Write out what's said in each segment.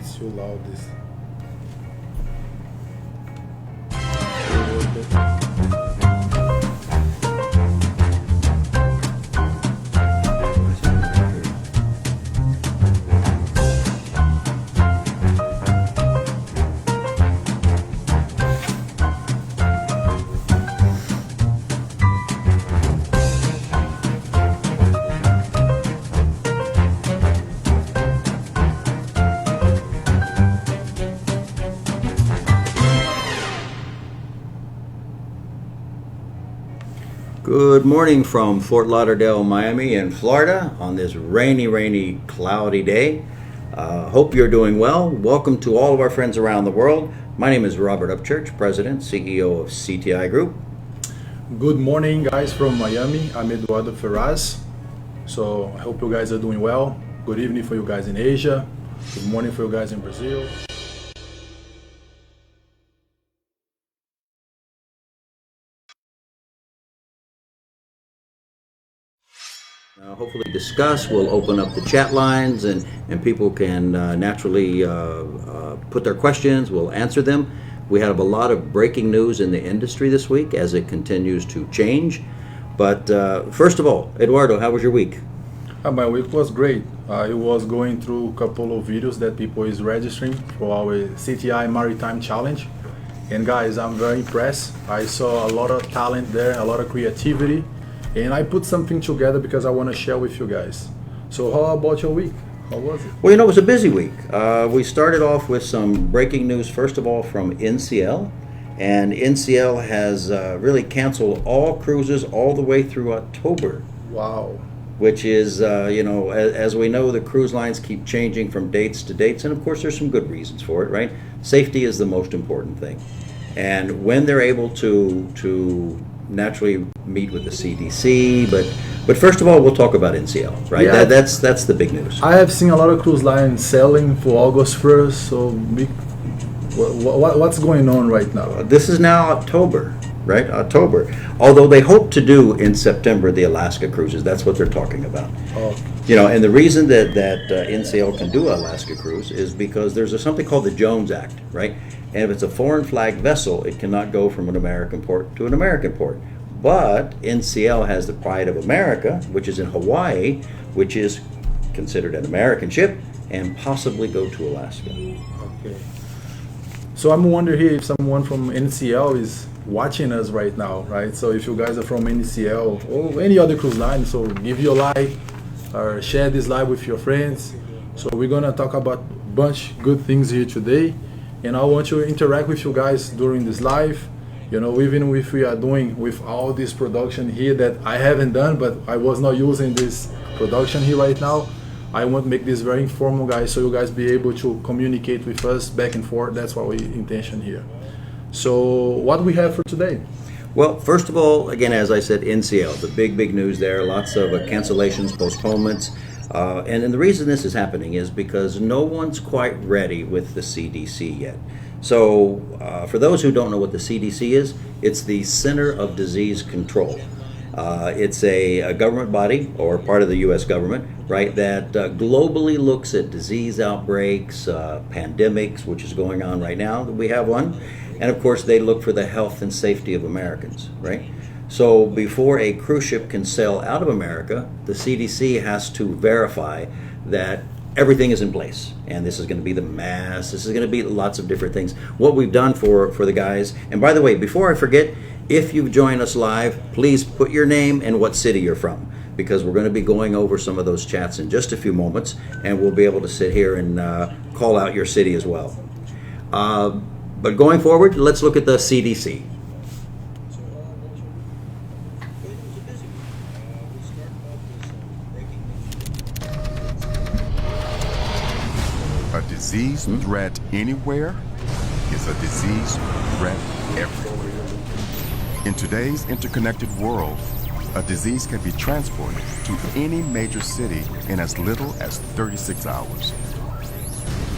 It's too loud. This. Good morning from Fort Lauderdale, Miami, in Florida on this rainy, cloudy day. Hope you're doing well. Welcome to all of our friends around the world. My name is Robert Upchurch, President, CEO of CTI Group. Good morning, guys, from Miami. I'm Eduardo Ferraz. So I hope you guys are doing well. Good evening for you guys in Asia. Good morning for you guys in Brazil. Hopefully discuss. We'll open up the chat lines and people can naturally put their questions. We'll answer them. We have a lot of breaking news in the industry this week as it continues to change. But first of all, Eduardo, how was your week? My week was great. I was going through a couple of videos that people is registering for our CTI Maritime Challenge. And guys, I'm very impressed. I saw a lot of talent there, a lot of creativity. And I put something together because I want to share with you guys. So how about your week? How was it? Well, it was a busy week. We started off with some breaking news, first of all, from NCL. And NCL has really canceled all cruises all the way through October. Wow. Which is, as we know, the cruise lines keep changing from dates to dates. And of course, there's some good reasons for it, right? Safety is the most important thing. And when they're able to naturally meet with the CDC, but first of all, we'll talk about NCL, right? Yeah. That's the big news. I have seen a lot of cruise lines selling for August 1st, so what's going on right now? This is now October, right? October. Although they hope to do in September the Alaska cruises. That's what they're talking about. Oh. And the reason that NCL can do Alaska cruise is because there's something called the Jones Act, right? And if it's a foreign flag vessel, it cannot go from an American port to an American port. But NCL has the Pride of America, which is in Hawaii, which is considered an American ship, and possibly go to Alaska. Okay. So I'm wondering here if someone from NCL is watching us right now, right? So if you guys are from NCL or any other cruise line, so give your like or share this live with your friends. So we're gonna talk about a bunch good things here today. And I want to interact with you guys during this live. Even if we are doing with all this production here that I haven't done, but I was not using this production here right now. I want to make this very informal, guys, so you guys be able to communicate with us back and forth. That's what we intention here. So what we have for today? Well, first of all, again, as I said, NCL, the big news there, lots of cancellations, postponements. And the reason this is happening is because no one's quite ready with the CDC yet. So for those who don't know what the CDC is, it's the Center of Disease Control. It's a government body or part of the U.S. government, right, that globally looks at disease outbreaks, pandemics, which is going on right now. We have one. And of course, they look for the health and safety of Americans, right? So before a cruise ship can sail out of America, the CDC has to verify that everything is in place. And this is going to be the mask. This is going to be lots of different things. What we've done for the guys, and by the way, before I forget, if you've joined us live, please put your name and what city you're from, because we're going to be going over some of those chats in just a few moments, and we'll be able to sit here and call out your city as well. But going forward, let's look at the CDC. A disease threat anywhere is a disease threat everywhere. In today's interconnected world, a disease can be transported to any major city in as little as 36 hours.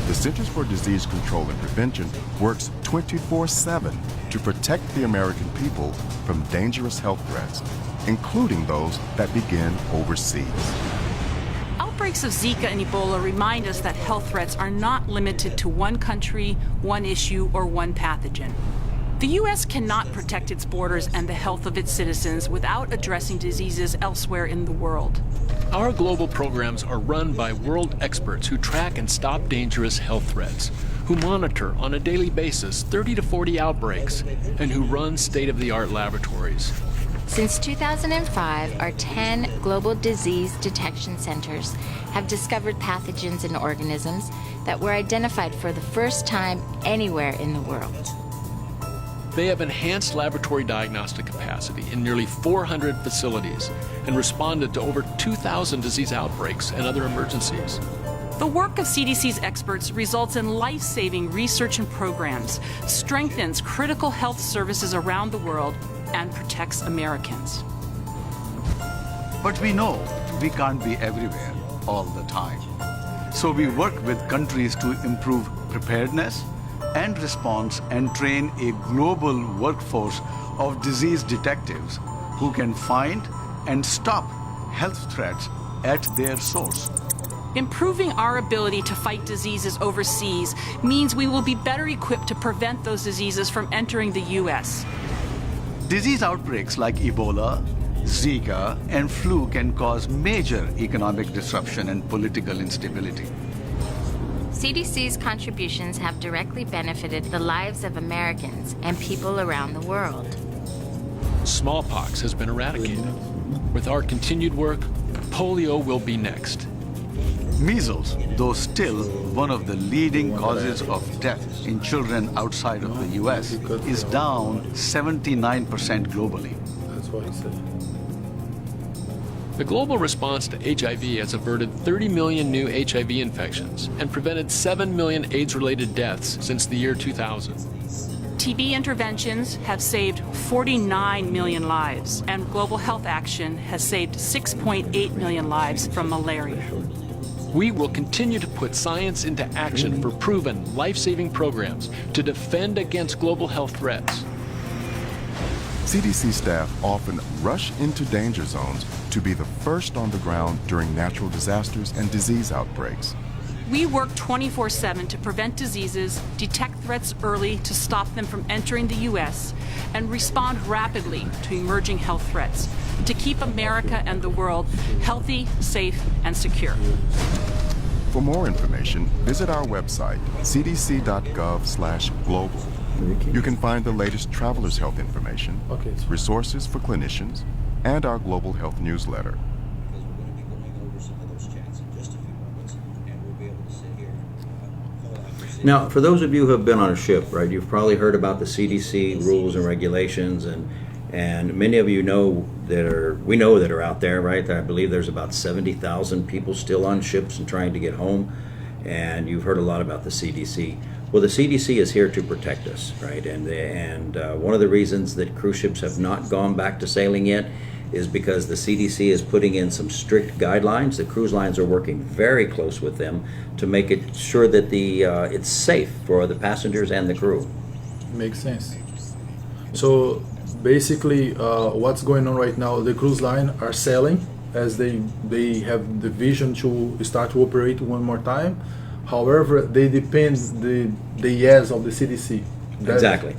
The Centers for Disease Control and Prevention works 24/7 to protect the American people from dangerous health threats, including those that begin overseas. Outbreaks of Zika and Ebola remind us that health threats are not limited to one country, one issue, or one pathogen. The U.S. cannot protect its borders and the health of its citizens without addressing diseases elsewhere in the world. Our global programs are run by world experts who track and stop dangerous health threats, who monitor on a daily basis 30 to 40 outbreaks, and who run state-of-the-art laboratories. Since 2005, our 10 global disease detection centers have discovered pathogens and organisms that were identified for the first time anywhere in the world. They have enhanced laboratory diagnostic capacity in nearly 400 facilities and responded to over 2,000 disease outbreaks and other emergencies. The work of CDC's experts results in life-saving research and programs, strengthens critical health services around the world, and protects Americans. But we know we can't be everywhere all the time. So we work with countries to improve preparedness and response and train a global workforce of disease detectives who can find and stop health threats at their source. Improving our ability to fight diseases overseas means we will be better equipped to prevent those diseases from entering the U.S. Disease outbreaks like Ebola, Zika, and flu can cause major economic disruption and political instability. CDC's contributions have directly benefited the lives of Americans and people around the world. Smallpox has been eradicated. With our continued work, polio will be next. Measles, though still one of the leading causes of death in children outside of the US, is down 79% globally. That's what he said. The global response to HIV has averted 30 million new HIV infections and prevented 7 million AIDS-related deaths since the year 2000. TB interventions have saved 49 million lives, and global health action has saved 6.8 million lives from malaria. We will continue to put science into action for proven, life-saving programs to defend against global health threats. CDC staff often rush into danger zones to be the first on the ground during natural disasters and disease outbreaks. We work 24/7 to prevent diseases, detect threats early to stop them from entering the U.S., and respond rapidly to emerging health threats to keep America and the world healthy, safe, and secure. For more information, visit our website, cdc.gov/global. You can find the latest travelers' health information, resources for clinicians, and our global health newsletter. Now, for those of you who have been on a ship, right, you've probably heard about the CDC rules and regulations, and many of you know that are out there, right? I believe there's about 70,000 people still on ships and trying to get home, and you've heard a lot about the CDC. Well, the CDC is here to protect us, right? And one of the reasons that cruise ships have not gone back to sailing yet is because the CDC is putting in some strict guidelines. The cruise lines are working very close with them to make it sure that it's safe for the passengers and the crew. Makes sense. So basically, what's going on right now? The cruise line are sailing as they have the vision to start to operate one more time. However, they depend the yes of the CDC. Exactly.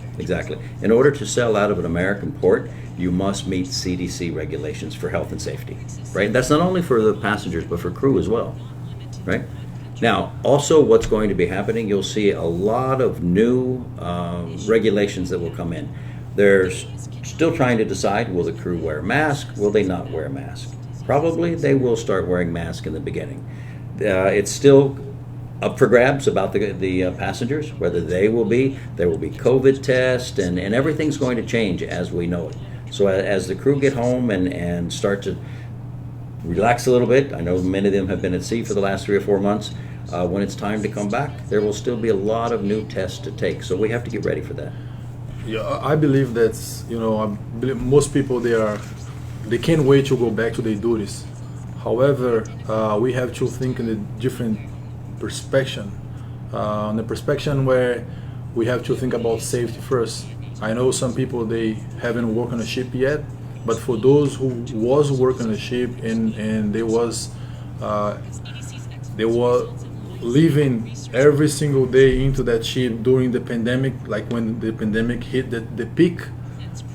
In order to sail out of an American port, you must meet CDC regulations for health and safety, right? That's not only for the passengers, but for crew as well, right? Now, also what's going to be happening, you'll see a lot of new regulations that will come in. They're still trying to decide, will the crew wear a mask? Will they not wear a mask? Probably they will start wearing masks in the beginning. It's still up for grabs about the passengers, whether there will be COVID tests, and everything's going to change as we know it. So as the crew get home and start to relax a little bit, I know many of them have been at sea for the last 3 or 4 months, when it's time to come back, there will still be a lot of new tests to take. So we have to get ready for that. Yeah, I believe that's, I believe most people, they can't wait to go back to their duties. However, we have to think in a different perspective, on the perspective where we have to think about safety first. I know some people, they haven't worked on a ship yet, but for those who was working on a ship and there was they were living every single day into that ship during the pandemic. Like when the pandemic hit the peak,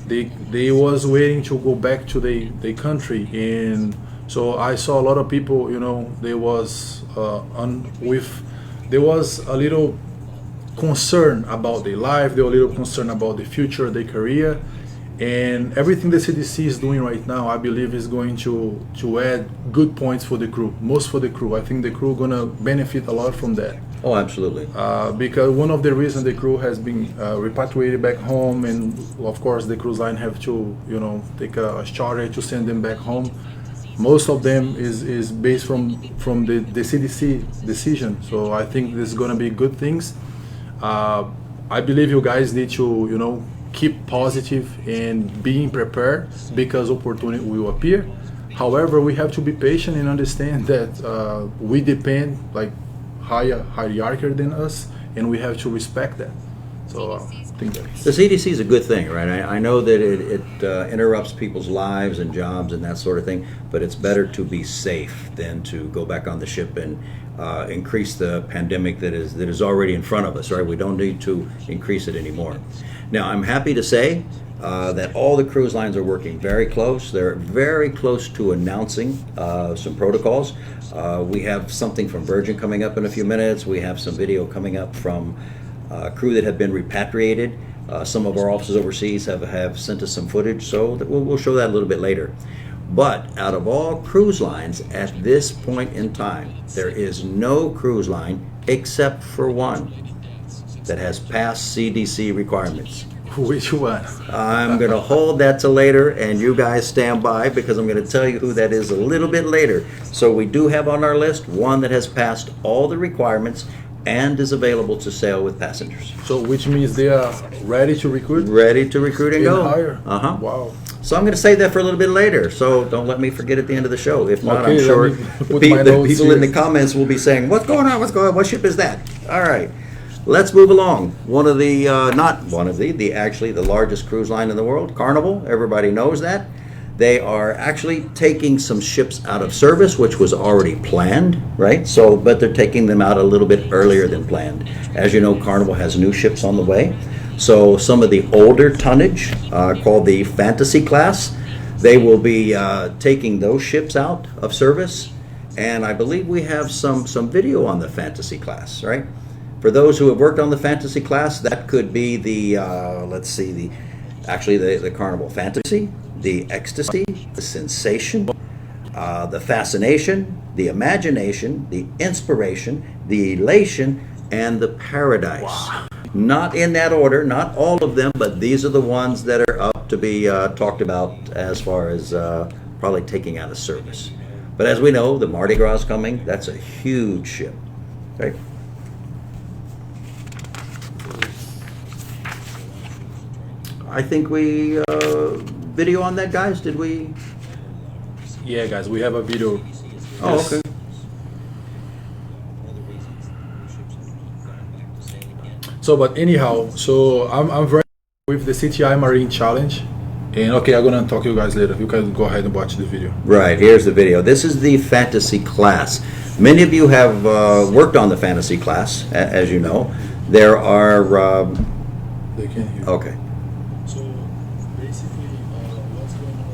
they was waiting to go back to the country. And so I saw a lot of people, you know, there was a little concern about their life, they were a little concerned about the future, their career. And everything the CDC is doing right now, I believe, is going to add good points for the crew, most for the crew. I think the crew gonna benefit a lot from that. Oh, absolutely. Because one of the reasons the crew has been repatriated back home, and of course the cruise line have to, you know, take a charter to send them back home. Most of them is based from the CDC decision. So I think this is gonna be good things. I believe you guys need to, you know, keep positive and being prepared because opportunity will appear. However, we have to be patient and understand that we depend like higher hierarchy than us, and we have to respect that. So I think that the CDC is a good thing, right? I know that it interrupts people's lives and jobs and that sort of thing, but it's better to be safe than to go back on the ship and increase the pandemic that is already in front of us, right? We don't need to increase it anymore. Now, I'm happy to say that all the cruise lines are working very close. They're very close to announcing some protocols. We have something from Virgin coming up in a few minutes. We have some video coming up from crew that have been repatriated. Some of our officers overseas have sent us some footage, so that we'll show that a little bit later. But out of all cruise lines at this point in time, there is no cruise line except for one that has passed CDC requirements. Which one? I'm going to hold that to later, and you guys stand by because I'm going to tell you who that is a little bit later. So we do have on our list one that has passed all the requirements and is available to sail with passengers. So which means they are ready to recruit? Ready to recruit and go. Hire? Uh-huh. Wow. So I'm going to say that for a little bit later, so don't let me forget at the end of the show. If not, Okay, I'm sure let me the put my notes people in here. the comments will be saying, what's going on, what ship is that? All right, let's move along. One of the, actually the largest cruise line in the world, Carnival, everybody knows that. They are actually taking some ships out of service, which was already planned, right? So, but they're taking them out a little bit earlier than planned. As you know, Carnival has new ships on the way. So some of the older tonnage, called the Fantasy class, they will be taking those ships out of service. And I believe we have some video on the Fantasy class, right? For those who have worked on the Fantasy class, that could be the, the Carnival Fantasy, the Ecstasy, the Sensation, the Fascination, the Imagination, the Inspiration, the Elation, and the Paradise. Wow. Not in that order, not all of them, but these are the ones that are up to be talked about as far as probably taking out of service. But as we know, the Mardi Gras is coming. That's a huge ship, right? I think we video on that, guys. Did we? Yeah, guys, we have a video. Oh, Yes. okay. So, but anyhow, so I'm very with the CTI Marine Challenge, and okay, I'm gonna talk to you guys later. You guys go ahead and watch the video. Right, here's the video. This is the Fantasy class. Many of you have worked on the Fantasy class, as you know. There are... They can hear. okay. So basically, what's going on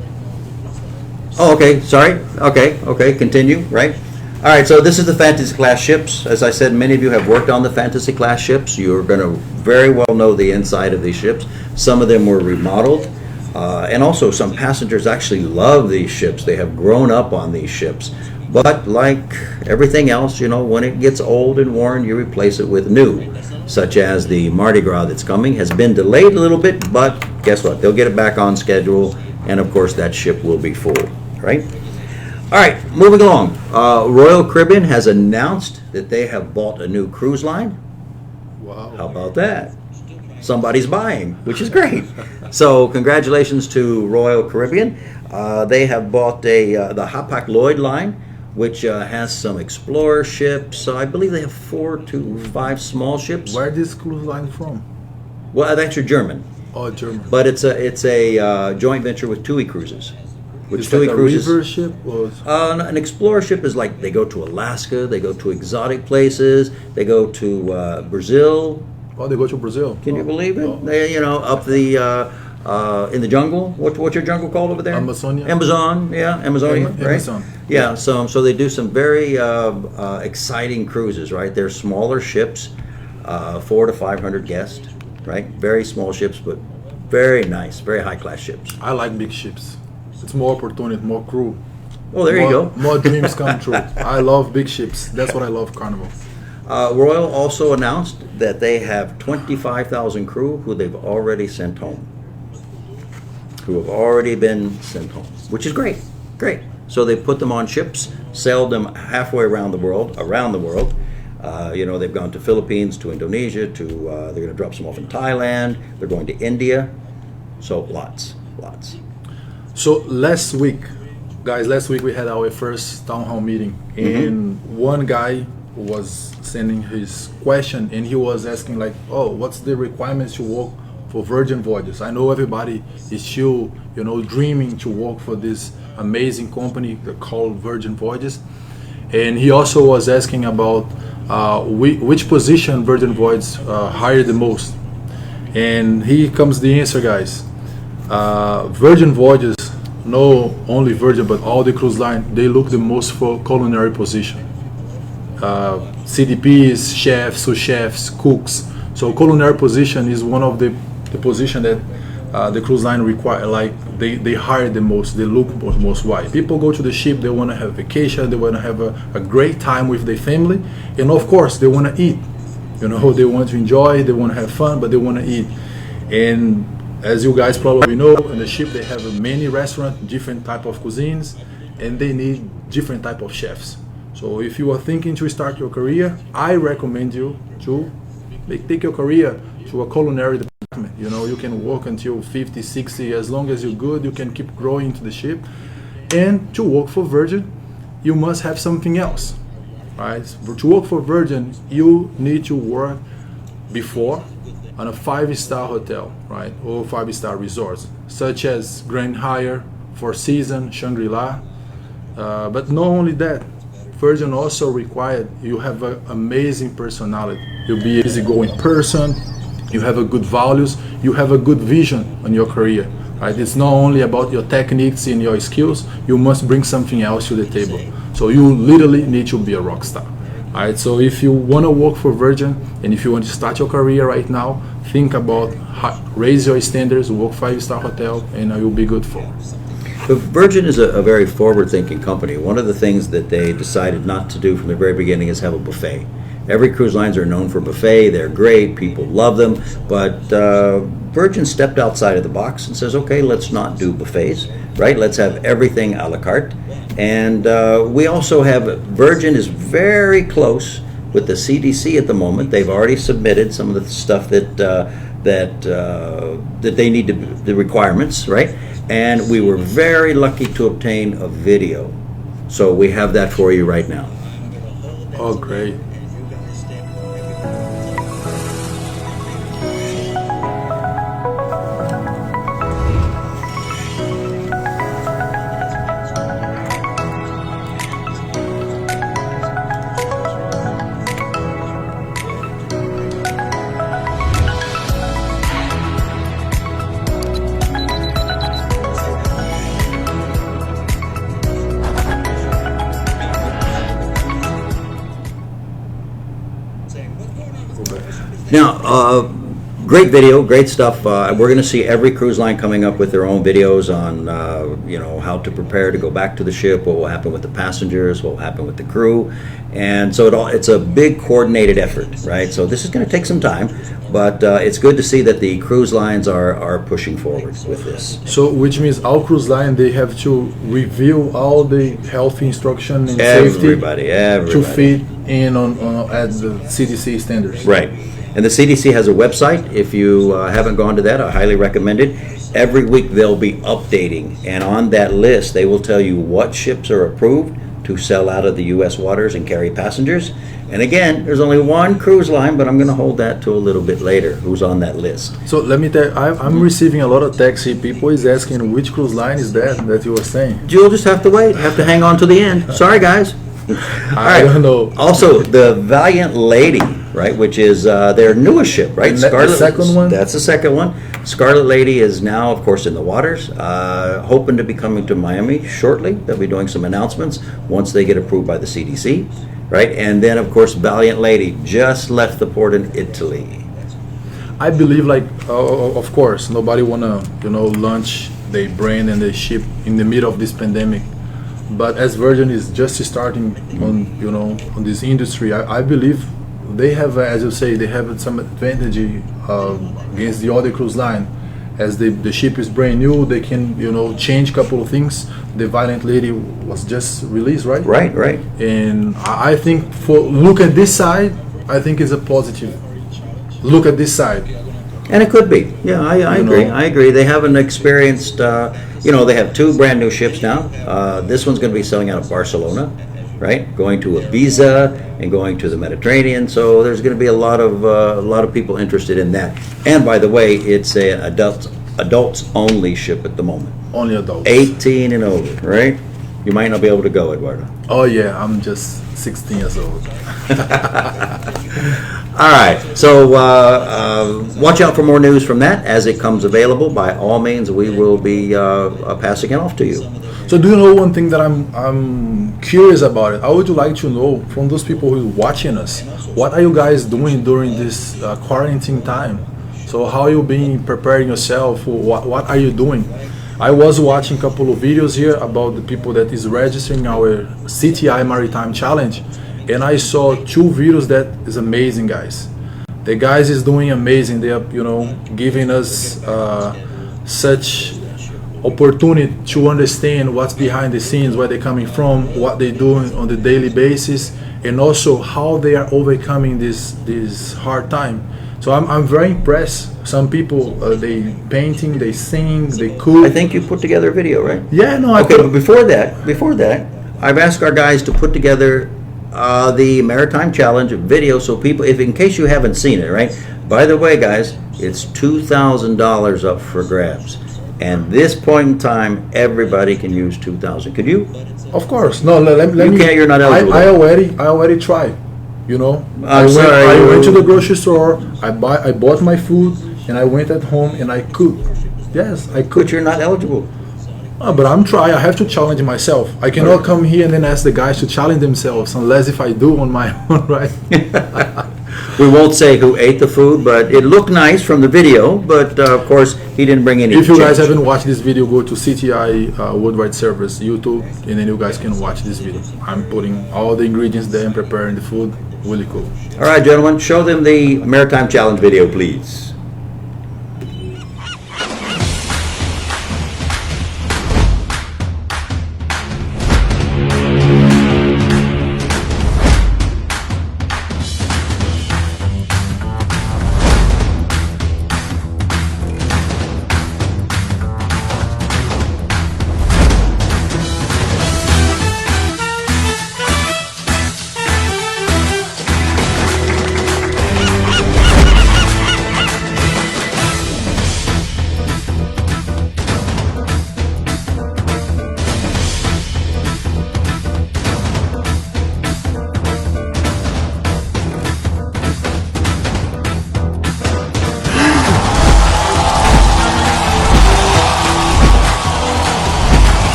right now? Oh, okay, sorry. Okay, continue, right? All right, so this is the Fantasy class ships. As I said, many of you have worked on the Fantasy class ships. You're going to very well know the inside of these ships. Some of them were remodeled. And also some passengers actually love these ships. They have grown up on these ships. But like everything else, you know, when it gets old and worn, you replace it with new, such as the Mardi Gras that's coming. Has been delayed a little bit, but guess what? They'll get it back on schedule, and of course that ship will be full, right? All right, moving along. Royal Caribbean has announced that they have bought a new cruise line. Wow. How about that? Somebody's buying, which is great. So congratulations to Royal Caribbean. They have bought the Hapag-Lloyd line, which has some explorer ships. I believe they have 4 to 5 small ships. Where this cruise line from? Well, that's your German, Oh, German. but it's a joint venture with TUI Cruises. which It's TUI like a cruises. river ship or An explorer ship is like they go to Alaska, they go to exotic places, they go to Brazil. oh, they go to Brazil. Can you Oh, believe it? oh. They, up the in the jungle. What's your jungle called over there? Amazonia. Amazon, yeah, Amazonia, right? Amazon. Yeah, so they do some very exciting cruises, right? They're smaller ships, 400 to 500 guests, right? Very small ships, but very nice, very high class ships. I like big ships. It's more opportunity, more crew. Oh, there you More- go. More dreams come true. I love big ships. That's what I love Carnival. Royal also announced that they have 25,000 crew who they've already sent home. Who have already been sent home, which is great, great. So they put them on ships, sailed them halfway around the world, they've gone to Philippines, to Indonesia, they're going to drop some off in Thailand, they're going to India. So lots. So last week we had our first town hall meeting, and one guy was sending his question, and he was asking like, oh, what's the requirements to work for Virgin Voyages? I know everybody is still, dreaming to work for this amazing company called Virgin Voyages, and he also was asking about which position Virgin Voyages hire the most. And here comes the answer, guys. Virgin Voyages, no only Virgin but all the cruise line, they look the most for culinary position. CDPs, chefs, sous chefs, cooks. So culinary position is one of the position that the cruise line require. Like they hire the most, they look most. Why? People go to the ship, they want to have vacation, they want to have a great time with their family, and of course they want to eat. They want to enjoy, they want to have fun, but they want to eat. And as you guys probably know, in the ship they have many restaurants, different type of cuisines, and they need different type of chefs. So if you are thinking to start your career, I recommend you to take your career to a culinary department. You can work until 50, 60, as long as you're good, you can keep growing into the ship. And to work for Virgin, you must have something else, right? To work for Virgin, you need to work before on a 5-star hotel, right? Or 5-star resorts, such as Grand Hyatt, Four Seasons, Shangri-La. But not only that, Virgin also required you have an amazing personality. You'll be an easygoing person, you have a good values, you have a good vision on your career. Right? It's not only about your techniques and your skills, you must bring something else to the table. So you literally need to be a rock star. Right? So if you want to work for Virgin and if you want to start your career right now, think about raise your standards, work 5-star hotel, and you'll be good for it. But Virgin is a very forward-thinking company. One of the things that they decided not to do from the very beginning is have a buffet. Every cruise lines are known for buffet. They're great. People love them. But Virgin stepped outside of the box and says, okay, let's not do buffets, right? Let's have everything a la carte. And we also have, Virgin is very close with the CDC at the moment. They've already submitted some of the stuff that they need to, the requirements, right? And we were very lucky to obtain a video. So we have that for you right now. Oh, great. Now, great video, great stuff. We're going to see every cruise line coming up with their own videos on, how to prepare to go back to the ship, what will happen with the passengers, what will happen with the crew. And so it's a big coordinated effort, right? So this is going to take some time, but it's good to see that the cruise lines are pushing forward with this. So, which means all cruise line, they have to review all the health instruction and safety Everybody. to fit in on at the CDC standards. Right. And the CDC has a website. If you haven't gone to that, I highly recommend it. Every week they'll be updating, and on that list they will tell you what ships are approved to to sell out of the U.S. waters and carry passengers. And again, there's only one cruise line, but I'm going to hold that to a little bit later, who's on that list. So let me tell you, I'm receiving a lot of texts here. People is asking which cruise line is that you were saying. You'll just have to wait, have to hang on to the end. Sorry, guys. I don't know. Also, the Valiant Lady, right, which is their newest ship, right? The second one? That's the second one. Scarlet Lady is now, of course, in the waters, hoping to be coming to Miami shortly. They'll be doing some announcements once they get approved by the CDC, right? And then, of course, Valiant Lady just left the port in Italy. I believe, like, of course, nobody wanna, launch their brand and their ship in the middle of this pandemic. But as Virgin is just starting on this industry, I believe they have, as you say, they have some advantage against the other cruise line. As the ship is brand new, they can change a couple of things. The Valiant Lady was just released, right? Right. And I think look at this side, I think it's a positive. Look at this side. And it could be. Yeah, I agree. I agree. They haven't experienced, they have two brand new ships now. This one's going to be sailing out of Barcelona, right? Going to Ibiza and going to the Mediterranean. So there's going to be a lot of people interested in that. And by the way, it's an adults only ship at the moment. Only adults. 18 and over, right? You might not be able to go, Eduardo. Oh yeah, I'm just 16 years old. All right, so watch out for more news from that as it comes available. By all means, we will be passing it off to you. So do you know one thing that I'm curious about it? I would like to know from those people who are watching us, what are you guys doing during this quarantine time? So how are you being preparing yourself? What are you doing? I was watching a couple of videos here about the people that is registering our CTI Maritime Challenge, and I saw two videos that is amazing, guys. The guys is doing amazing. They are, giving us such opportunity to understand what's behind the scenes, where they're coming from, what they're doing on the daily basis, and also how they are overcoming this hard time. So I'm very impressed. Some people, they painting, they sing, they cook. I think you put together a video, right? Yeah, no. But before that, I've asked our guys to put together the Maritime Challenge video, so people, in case you haven't seen it, right? By the way, guys, it's $2,000 up for grabs, and this point in time, everybody can use $2,000. Could you? Of course. No, let me. You can't. You're not eligible. I already tried. I'm sorry. I went to the grocery store. I bought my food, and I went at home and I cooked. Yes, I cooked. But you're not eligible. But I'm trying. I have to challenge myself. I cannot come here and then ask the guys to challenge themselves, unless if I do on my own, right? We won't say who ate the food, but it looked nice from the video. But of course, he didn't bring any. If you guys change. haven't watched this video, go to CTI Worldwide Service YouTube, and then you guys can watch this video. I'm putting all the ingredients there and preparing the food. Really cool. All right, gentlemen, show them the Maritime Challenge video, please.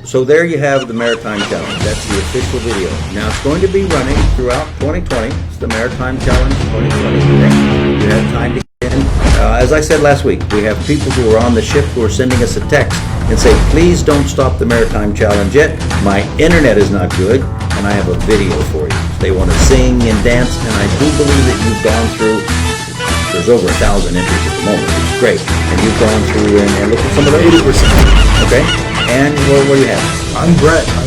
So there you have the Maritime Challenge. That's the official video. Now it's going to be running throughout 2020. It's the Maritime Challenge 2020. You have time to get in. As I said last week, we have people who are on the ship who are sending us a text and say, please don't stop the Maritime Challenge yet. My internet is not good, and I have a video for you. They want to sing and dance, and I do believe that you've gone through, there's over 1,000 entries at the moment, which is great. And you've gone through and looked at some of those? 80%. Okay. And what do you have? I'm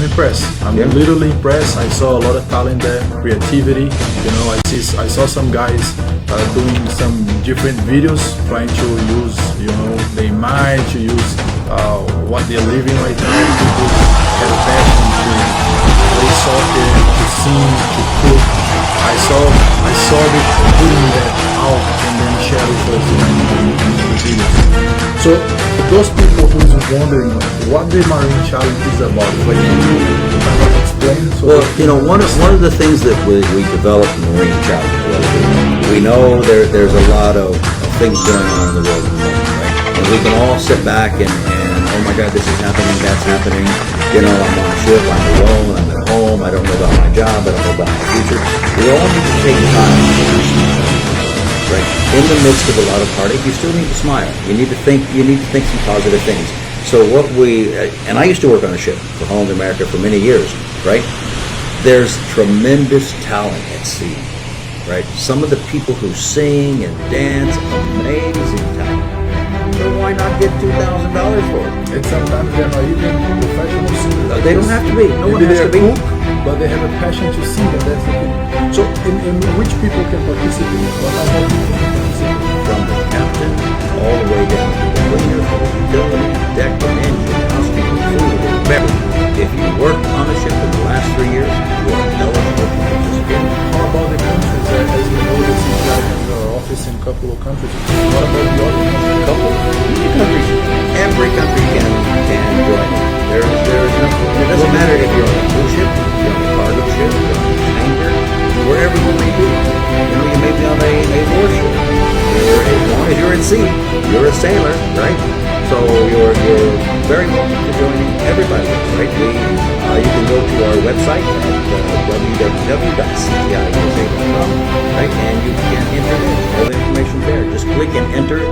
impressed. I'm literally impressed. I saw a lot of talent there, creativity. You know, I saw some guys doing some different videos, trying to use, you know, their mind, to use what they're living right now. People have a passion to play soccer, to sing, to cook. I saw them putting that out and then share with us in the videos. So those people who is wondering what the Marine Challenge is about, like, can you explain? Well, you know, one of the things that we developed in the Marine Challenge was we know there's a lot of things going on in the world at the moment, right? And we can all sit back and oh my God, this is happening, that's happening. You know, I'm on a ship, I'm alone, I'm at home, I don't know about my job, I don't know about my future. We all need to take time to smile, right? In the midst of a lot of heartache, you still need to smile. You need to think some positive things. So what and I used to work on a ship for Holland America for many years, right? There's tremendous talent at sea, right? Some of the people who sing and dance, amazing talent. So why not get $2,000 for it? And sometimes they're not even professional singers. They don't have to be. No one Maybe has to they're be. cook, but they have a passion to sing, and that's the thing. So, in which people can participate? What type of people can participate? From the captain all the way down to the cleaner, to the utility, deck and engine, housekeeping, food, and beverage. If you worked on a ship in the last 3 years, you are eligible to participate. How about the countries? As we know, the CTI has an office in a couple of countries. What about the other countries? Countries. Every country can join it. It doesn't matter if you're on a cruise ship, you're on a cargo ship, you're on a tanker, wherever you may be. You know, you may be on a warship. As long as you're at sea, you're a sailor, right? So you're very welcome to joining everybody, right? You can go to our website at www.ctiusa.com, right? And you can enter in. All the information's there. Just click and enter,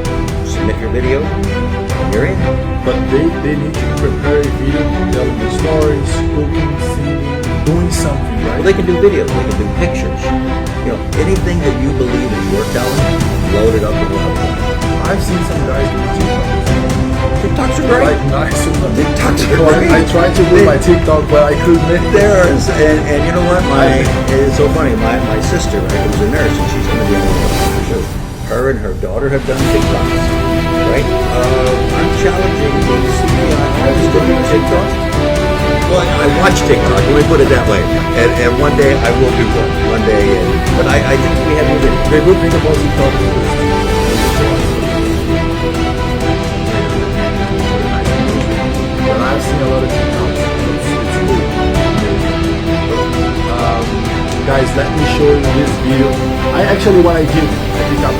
submit your video, and you're in. But they need to prepare a video, telling the stories, cooking, singing, doing something, right? Well, they can do videos, they can do pictures. You know, anything that you believe is your talent, load it up and run it. I've seen some guys do TikToks. TikToks are great. Like nice. TikToks are great. I tried to do my TikTok, but I couldn't make it. And you know what? It's so funny. My sister, right, who's a nurse, and she's going to be on the show. Her and her daughter have done TikToks, right? I'm challenging the CTI to do TikTok. Well, I watch TikTok. Let me put it that way. And one day I will do one. One day, but I think we have a video. The good thing about TikTok is I've seen a lot of TikToks. It's cool. Guys, let me show you this video. What I did, I pick up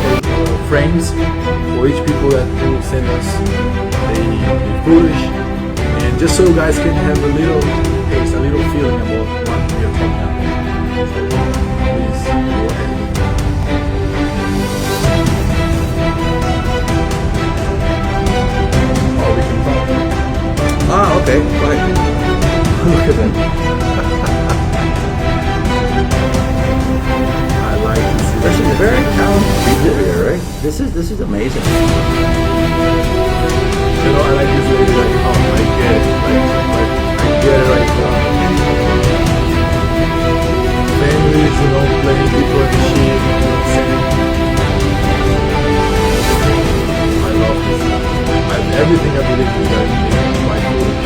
frames for each people that will send us the footage, and just so you guys can have a little taste, a little feeling about what we are talking about. So, please go ahead. Oh, we can talk. Okay, fine. Look at that. I like to see There's some very talented people here, right? This is amazing. You know, I like this lady, like, oh, I get it. I get it right now. Families, you know, playing people at the ship, singing. I love this. Everything I believe you guys make my food.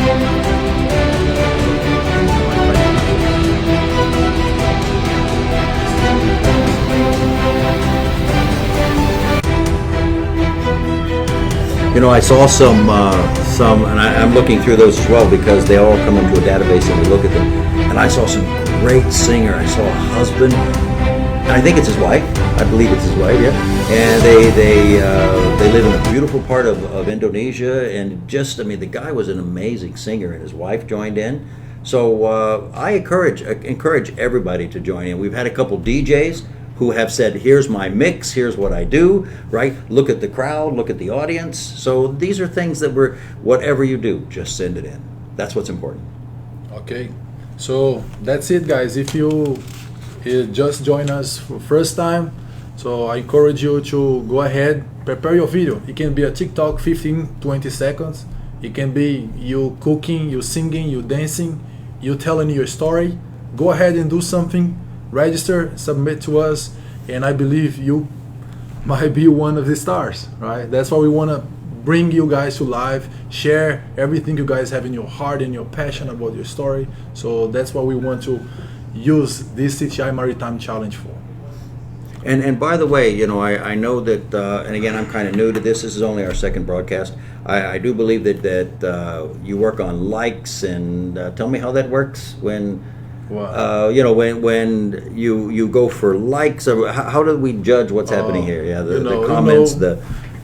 You know, I saw some, and I'm looking through those as well because they all come into a database and we look at them. And I saw some great singer. I saw a husband, and I think it's his wife. I believe it's his wife, yeah. And they live in a beautiful part of Indonesia, and just, I mean, the guy was an amazing singer, and his wife joined in. So I encourage everybody to join in. We've had a couple DJs who have said, here's my mix, here's what I do, right? Look at the crowd, look at the audience. So these are things that whatever you do, just send it in. That's what's important. Okay, so that's it, guys. If you just join us for first time, so I encourage you to go ahead, prepare your video. It can be a TikTok, 15-20 seconds. It can be you cooking, you singing, you dancing, you telling your story. Go ahead and do something, register, submit to us, and I believe you might be one of the stars, right? That's why we want to bring you guys to life, share everything you guys have in your heart and your passion about your story. So that's what we want to use this CTI Maritime Challenge for. And by the way, you know, I know that, and again, I'm kind of new to this. This is only our second broadcast. I do believe that you work on likes, and tell me how that works when, Wow. you know, when you go for likes. How do we judge what's happening here? Yeah, the comments,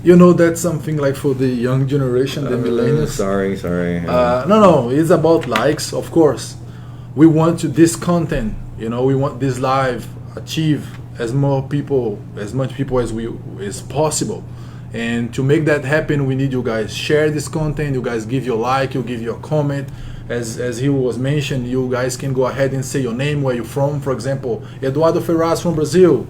You know, that's something like for the young generation, the millennials. Sorry. No, it's about likes, of course. We want this content, you know, we want this live achieve as much people as possible. And to make that happen, we need you guys share this content. You guys give your like, you give your comment. As he was mentioned, you guys can go ahead and say your name, where you're from. For example, Eduardo Ferraz from Brazil,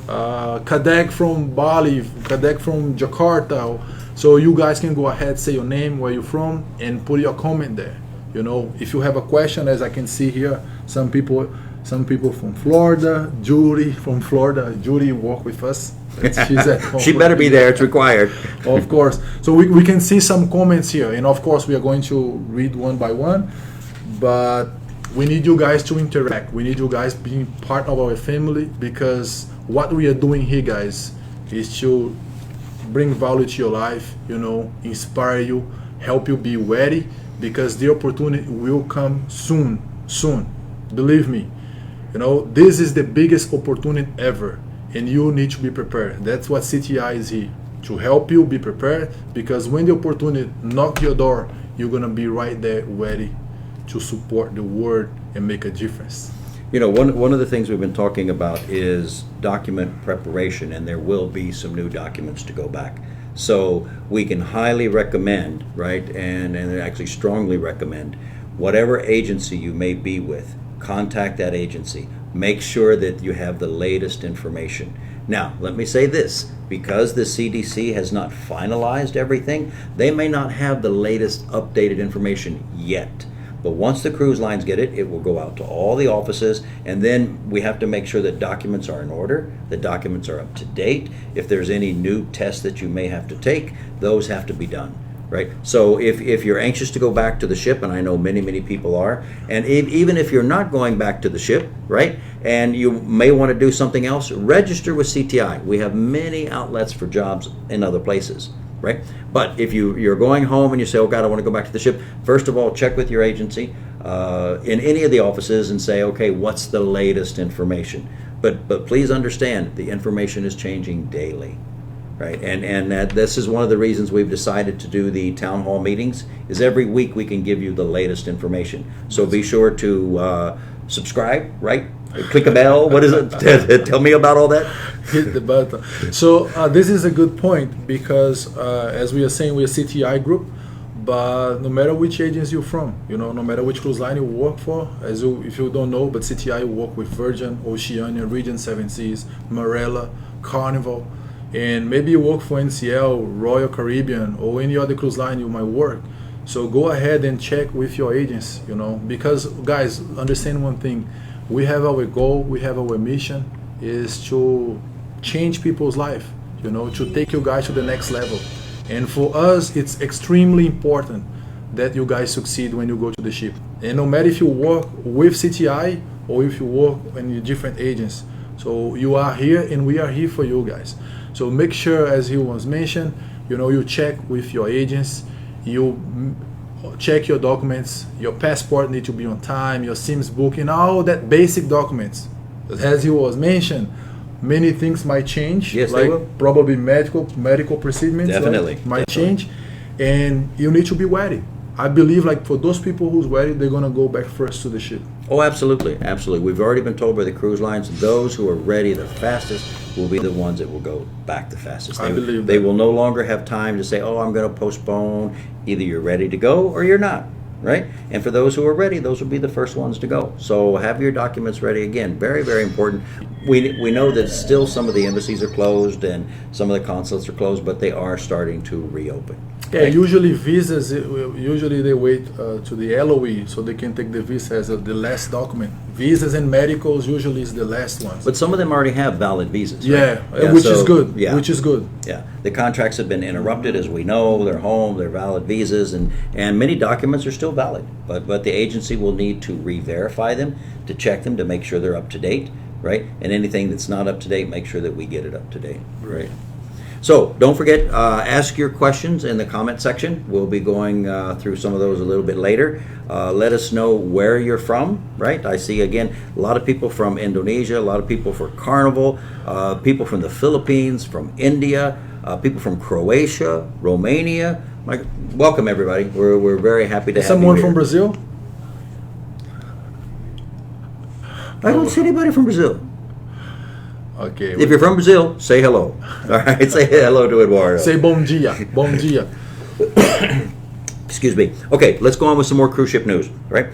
Kadek from Bali, Kadek from Jakarta. So you guys can go ahead, say your name, where you're from, and put your comment there. You know, if you have a question, as I can see here, some people from Florida, Judy from Florida. Judy work with us. She's at home. She better be there. It's required. Of course. So we can see some comments here, and of course we are going to read one by one. But we need you guys to interact. We need you guys being part of our family, because what we are doing here, guys, is to bring value to your life. You know, inspire you, help you be ready, because the opportunity will come soon. Believe me. You know, this is the biggest opportunity ever, and you need to be prepared. That's what CTI is here, to help you be prepared, because when the opportunity knock your door, you're gonna be right there ready to support the world and make a difference. You know, one of the things we've been talking about is document preparation, and there will be some new documents to go back. So we can highly recommend, right, and actually strongly recommend, whatever agency you may be with, contact that agency. Make sure that you have the latest information. Now, let me say this, because the CDC has not finalized everything, they may not have the latest updated information yet. But once the cruise lines get it, it will go out to all the offices, and then we have to make sure that documents are in order, the documents are up to date. If there's any new tests that you may have to take, those have to be done. Right? So if you're anxious to go back to the ship, and I know many people are, and even if you're not going back to the ship, right, and you may want to do something else, register with CTI. We have many outlets for jobs in other places, right? But if you're going home and you say, oh God, I want to go back to the ship, first of all, check with your agency in any of the offices and say, okay, what's the latest information? But please understand, the information is changing daily. Right, and this is one of the reasons we've decided to do the town hall meetings, is every week we can give you the latest information. So be sure to subscribe, right? Click a bell. What is it? Tell me about all that. Hit the button. So this is a good point, because as we are saying, we're a CTI group, but no matter which agency you're from, you know, no matter which cruise line you work for, if you don't know, but CTI work with Virgin, Oceania, Regent Seven Seas, Marella, Carnival. And maybe you work for NCL, Royal Caribbean, or any other cruise line you might work. So go ahead and check with your agents, you know, because guys, understand one thing. We have our goal, we have our mission, is to change people's life, you know, to take you guys to the next level. And for us, it's extremely important that you guys succeed when you go to the ship. And no matter if you work with CTI or if you work in different agents, so you are here and we are here for you guys. So make sure, as he was mentioned, you know, you check with your agents, you check your documents, your passport need to be on time, your SIMS booking, all that basic documents. As he was mentioned, many things might change. Yes, like they will. probably medical procedures Definitely, might definitely. change, and you need to be ready. I believe like for those people who's ready, they're gonna go back first to the ship. Oh, absolutely, absolutely. We've already been told by the cruise lines, those who are ready the fastest will be the ones that will go back the fastest. I believe they that. will no longer have time to say, oh, I'm going to postpone. Either you're ready to go or you're not, right? And for those who are ready, those will be the first ones to go. So have your documents ready. Again, very, very important. We know that still some of the embassies are closed and some of the consulates are closed, but they are starting to reopen. Yeah, usually visas, usually they wait to the LOE so they can take the visa as the last document. Visas and medicals usually is the last ones. But some of them already have valid visas. Yeah, right? which so- is good. Yeah. Which is good. Yeah, the contracts have been interrupted, as we know. They're home, they're valid visas, and many documents are still valid. But the agency will need to re-verify them, to check them, to make sure they're up to date, right? And anything that's not up to date, make sure that we get it up to date, right? So don't forget, ask your questions in the comment section. We'll be going through some of those a little bit later. Let us know where you're from, right? I see, again, a lot of people from Indonesia, a lot of people for Carnival, people from the Philippines, from India, people from Croatia, Romania. Welcome, everybody. We're very happy to have Someone you here. from Brazil? I don't see anybody from Brazil. Okay. If you're from Brazil, say hello. All right, say hello to Eduardo. Say bom dia. Bom dia. Excuse me. Okay, let's go on with some more cruise ship news, right?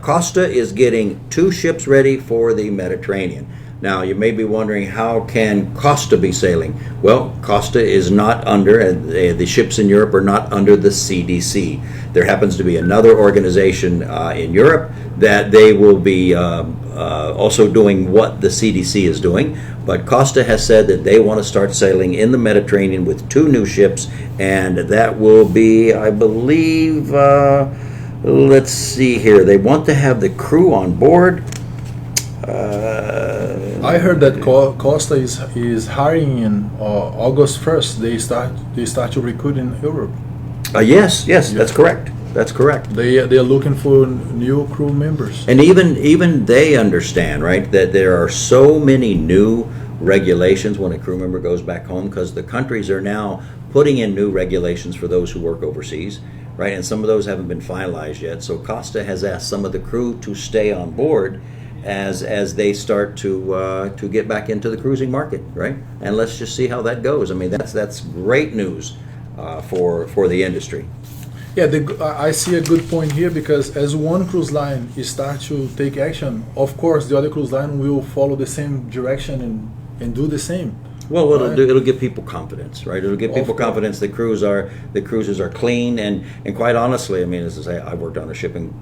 Costa is getting 2 ships ready for the Mediterranean. Now, you may be wondering, how can Costa be sailing? Well, Costa is not under, the ships in Europe are not under the CDC. There happens to be another organization in Europe that they will be also doing what the CDC is doing. But Costa has said that they want to start sailing in the Mediterranean with 2 new ships, and that will be, I believe, let's see here. They want to have the crew on board. I heard that Costa is hiring in August 1st. They start to recruit in Europe. Yes, that's correct. That's correct. They're looking for new crew members. And even they understand, right, that there are so many new regulations when a crew member goes back home, because the countries are now putting in new regulations for those who work overseas, right? And some of those haven't been finalized yet. So Costa has asked some of the crew to stay on board as they start to get back into the cruising market, right? And let's just see how that goes. I mean, that's great news for the industry. Yeah, I see a good point here, because as one cruise line start to take action, of course the other cruise line will follow the same direction and do the same. Well, what Right. it'll give people confidence, right? It'll give people Of course. confidence the cruises are clean, and quite honestly, I mean, as I say, I worked on a shipping.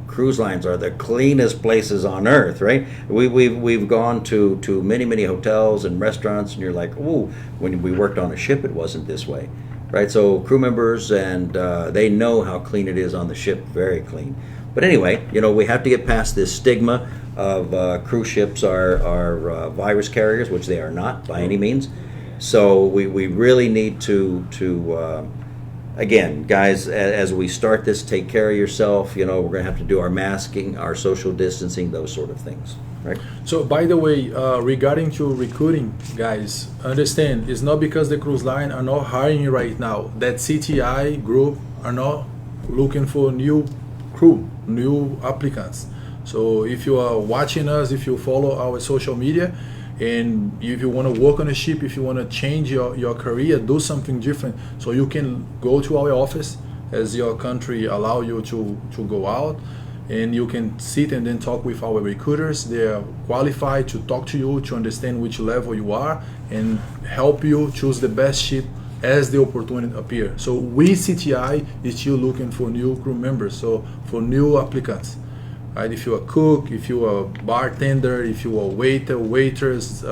Cruise lines are the cleanest places on earth, right? We've gone to many hotels and restaurants, and you're like, ooh, when we worked on a ship, it wasn't this way, right? So crew members, and they know how clean it is on the ship, very clean. But anyway, we have to get past this stigma of cruise ships are virus carriers, which they are not by any means. So we really need to again, guys, as we start this, take care of yourself. We're going to have to do our masking, our social distancing, those sort of things, right? So, by the way, regarding to recruiting, guys, understand, it's not because the cruise line are not hiring right now that CTI group are not looking for new crew, new applicants. So if you are watching us, if you follow our social media, and if you want to work on a ship, if you want to change your career, do something different, so you can go to our office as your country allow you to go out, and you can sit and then talk with our recruiters. They are qualified to talk to you, to understand which level you are, and help you choose the best ship as the opportunity appear. So we CTI is still looking for new crew members, so for new applicants. Right? If you're a cook, if you're a bartender, if you're a waiter, waitress,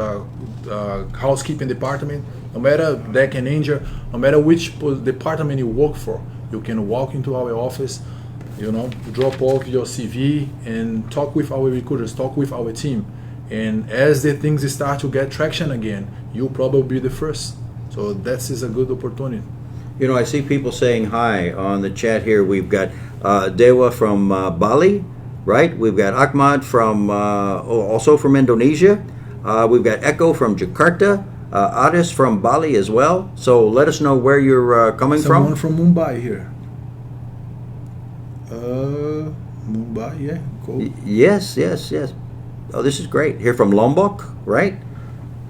housekeeping department, no matter deck and engine, no matter which department you work for, you can walk into our office, drop off your CV and talk with our recruiters, talk with our team. And as the things start to get traction again, you'll probably be the first. So that is a good opportunity. I see people saying hi on the chat here. We've got Dewa from Bali, right? We've got Ahmad from also from Indonesia. We've got Echo from Jakarta, Adis from Bali as well. So let us know where you're coming Someone from. from Mumbai here. Mumbai, yeah, cool. Yes. Oh, this is great. Here from Lombok, right?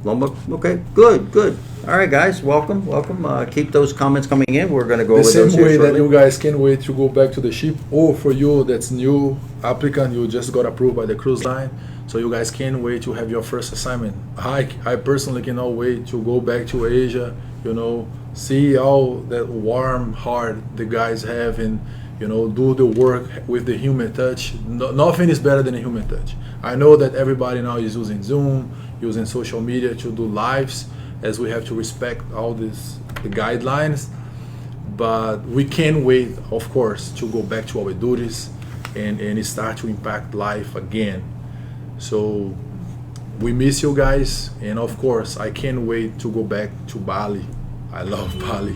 Lombok, okay, good. All right, guys, welcome. Keep those comments coming in. We're going to go The over same those here way that shortly. you guys can wait to go back to the ship, or for you that's new applicant, you just got approved by the cruise line, so you guys can't wait to have your first assignment. I personally cannot wait to go back to Asia, see all that warm heart the guys have, and do the work with the human touch. Nothing is better than a human touch. I know that everybody now is using Zoom, using social media to do lives, as we have to respect all the guidelines, but we can't wait, of course, to go back to our duties and start to impact life again. So we miss you guys, and of course I can't wait to go back to Bali. I love Bali.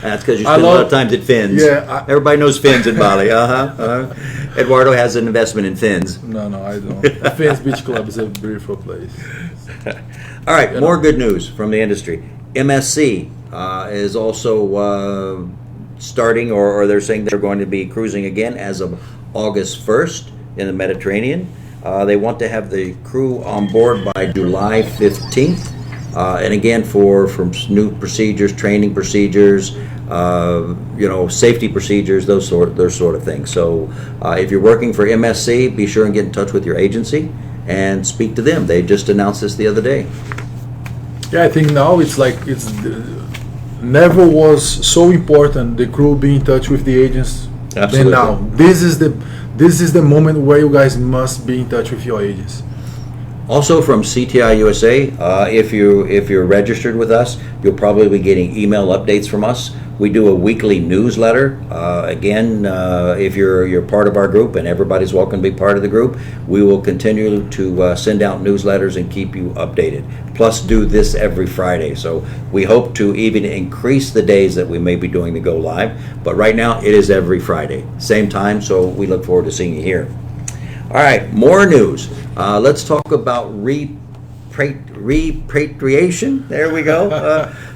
That's because you spend a lot of times at Fins. Yeah, Everybody knows Fins in Bali. Eduardo has an investment in Fins. No, I don't. Fins Beach Club is a beautiful place. All right, more good news from the industry. MSC is also starting, or they're saying they're going to be cruising again as of August 1st in the Mediterranean. They want to have the crew on board by July 15th. And again, for new procedures, training procedures, safety procedures, those sort of things. So if you're working for MSC, be sure and get in touch with your agency and speak to them. They just announced this the other day. Yeah, I think now it's never was so important the crew be in touch with the agents Absolutely. than now. This is the moment where you guys must be in touch with your agents. Also from CTI USA, if you're registered with us, you'll probably be getting email updates from us. We do a weekly newsletter. Again, if you're part of our group, and everybody's welcome to be part of the group, we will continue to send out newsletters and keep you updated. Plus, do this every Friday. So we hope to even increase the days that we may be doing the Go Live. But right now, it is every Friday, same time. So we look forward to seeing you here. All right, more news. Let's talk about repatriation. There we go.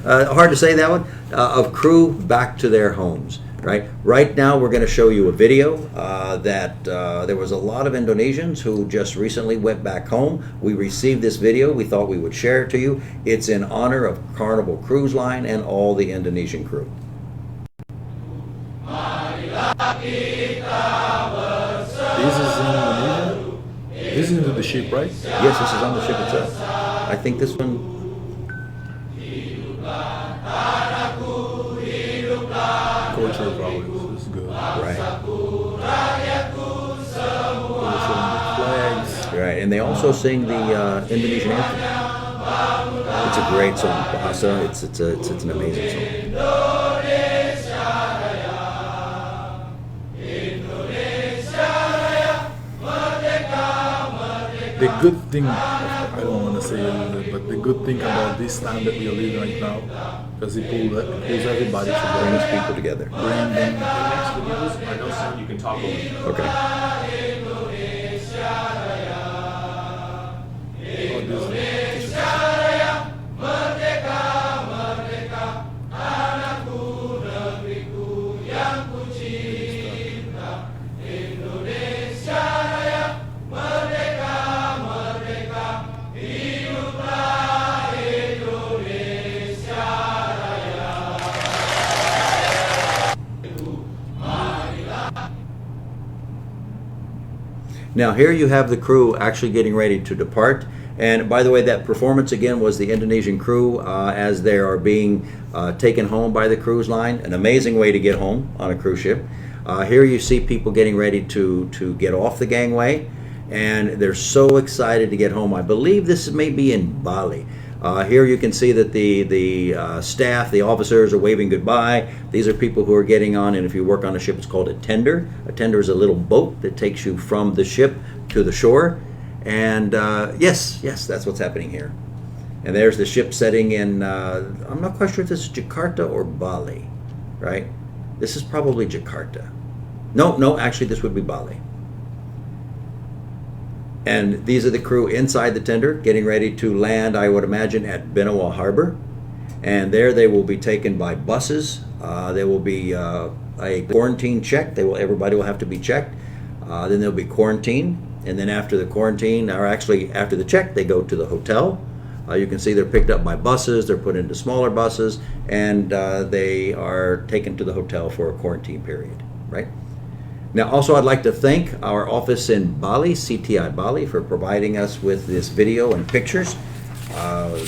Hard to say that one. Of crew back to their homes. Right now, we're going to show you a video that there was a lot of Indonesians who just recently went back home. We received this video. We thought we would share it to you. It's in honor of Carnival Cruise Line and all the Indonesian crew. This is in Indonesia. This is into the ship, right? Yes, this is on the ship itself. I think this one. Cultural problems. This is good. Right. Flags. Right, and they also sing the Indonesian anthem. It's a great song, Bahasa. It's an amazing song. The good thing, I don't want to say it, but the good thing about this time that we are living right now, because it pulls everybody together. Brings people together. Bring them. Next videos are no sound, you can talk over them. Okay. Oh, this is- Now here you have the crew actually getting ready to depart. And by the way, that performance again was the Indonesian crew as they are being taken home by the cruise line. An amazing way to get home on a cruise ship. Here you see people getting ready to get off the gangway, and they're so excited to get home. I believe this may be in Bali. Here you can see that the staff, the officers are waving goodbye. These are people who are getting on, and if you work on a ship, it's called a tender. A tender is a little boat that takes you from the ship to the shore. And yes, that's what's happening here. And there's the ship setting in, I'm not quite sure if this is Jakarta or Bali, right? This is probably Jakarta. No, actually this would be Bali. And these are the crew inside the tender, getting ready to land, I would imagine, at Benowa Harbor. And there they will be taken by buses. There will be a quarantine check. Everybody will have to be checked. Then they'll be quarantined. And then after the quarantine, or actually after the check, they go to the hotel. You can see they're picked up by buses. They're put into smaller buses. And they are taken to the hotel for a quarantine period, right? Now, also, I'd like to thank our office in Bali, CTI Bali, for providing us with this video and pictures.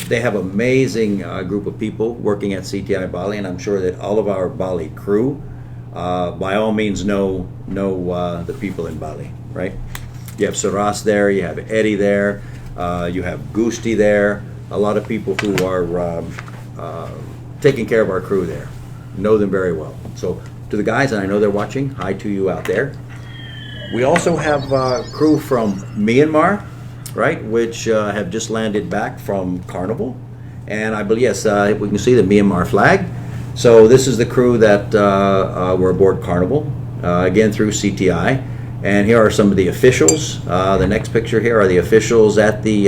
They have an amazing group of people working at CTI Bali, and I'm sure that all of our Bali crew, by all means, know the people in Bali, right? You have Saras there, you have Eddie there, you have Gusti there, a lot of people who are taking care of our crew there. Know them very well. So, to the guys, and I know they're watching, hi to you out there. We also have crew from Myanmar, right, which have just landed back from Carnival. And I believe, yes, we can see the Myanmar flag. So this is the crew that were aboard Carnival, again through CTI. And here are some of the officials. The next picture here are the officials at the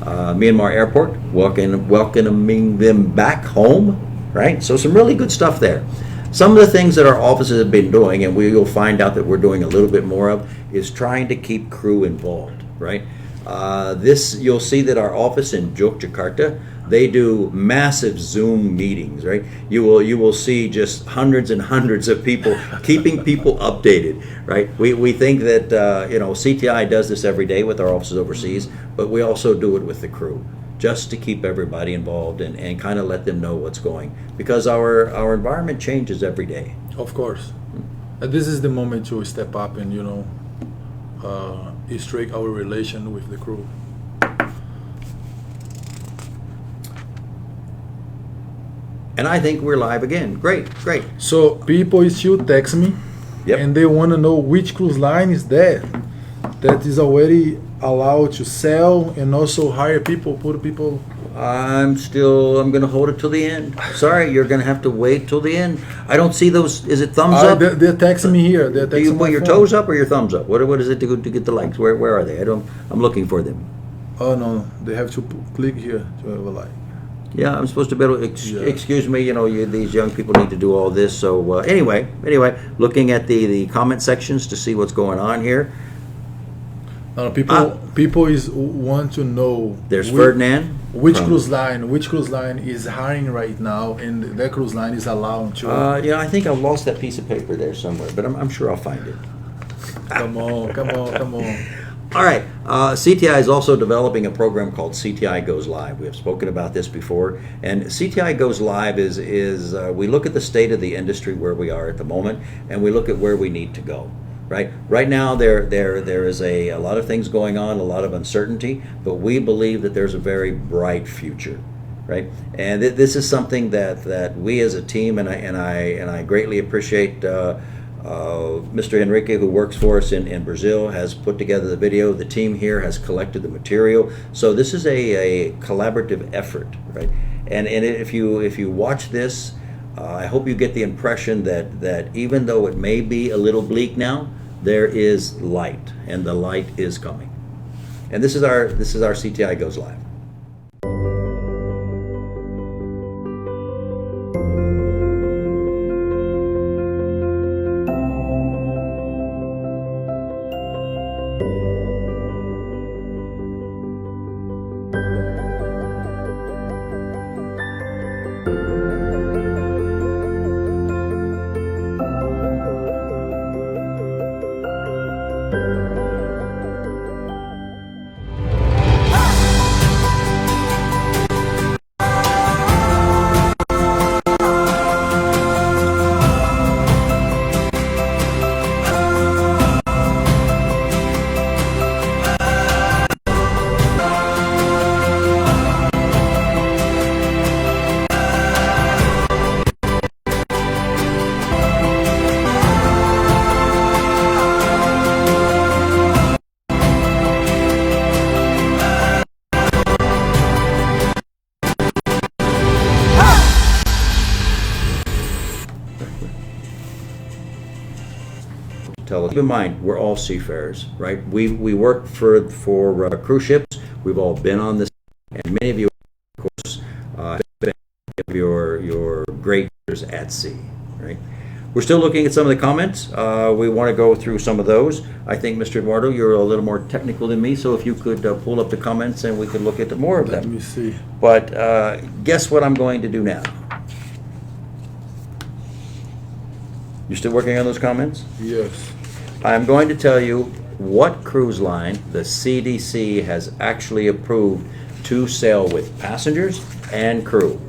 Myanmar airport, welcoming them back home, right? So some really good stuff there. Some of the things that our offices have been doing, and we will find out that we're doing a little bit more of, is trying to keep crew involved, right? You'll see that our office in Yogyakarta, they do massive Zoom meetings, right? You will see just hundreds and hundreds of people keeping people updated, right? We think that CTI does this every day with our offices overseas, but we also do it with the crew, just to keep everybody involved and kind of let them know what's going, because our environment changes every day. Of course. This is the moment to step up and strike our relation with the crew. And I think we're live again. Great. So people still text me, Yep. and they want to know which cruise line is that is already allowed to sell and also hire people, put people. I'm going to hold it till the end. Sorry, you're going to have to wait till the end. I don't see those. Is it thumbs up? They're texting me here. They're Do you texting put my your phone. toes up or your thumbs up? What is it to get the likes? Where are they? I'm looking for them. Oh no, they have to click here to have a like. Yeah, I'm supposed to be able to, excuse me, these young people need to do all this. So anyway, looking at the comment sections to see what's going on here. People want to know. There's Ferdinand. Which cruise line is hiring right now, and that cruise line is allowed to. I think I lost that piece of paper there somewhere, but I'm sure I'll find it. Come on. All right. CTI is also developing a program called CTI Goes Live. We have spoken about this before. And CTI Goes Live is we look at the state of the industry where we are at the moment, and we look at where we need to go. Right now, there is a lot of things going on, a lot of uncertainty, but we believe that there's a very bright future. Right, and this is something that we as a team, and I greatly appreciate. Mr. Henrique, who works for us in Brazil, has put together the video. The team here has collected the material. So this is a collaborative effort, right? And if you watch this, I hope you get the impression that even though it may be a little bleak now, there is light, and the light is coming. And this is our CTI Goes Live. Well, keep in mind, we're all seafarers, right? We work for cruise ships. We've all been on this, and many of you, of course, have been your great years at sea, right? We're still looking at some of the comments. We want to go through some of those. I think, Mr. Eduardo, you're a little more technical than me, so if you could pull up the comments and we could look at more of them. Let me see. But guess what I'm going to do now? You still working on those comments? Yes. I'm going to tell you what cruise line the CDC has actually approved to sail with passengers and crew.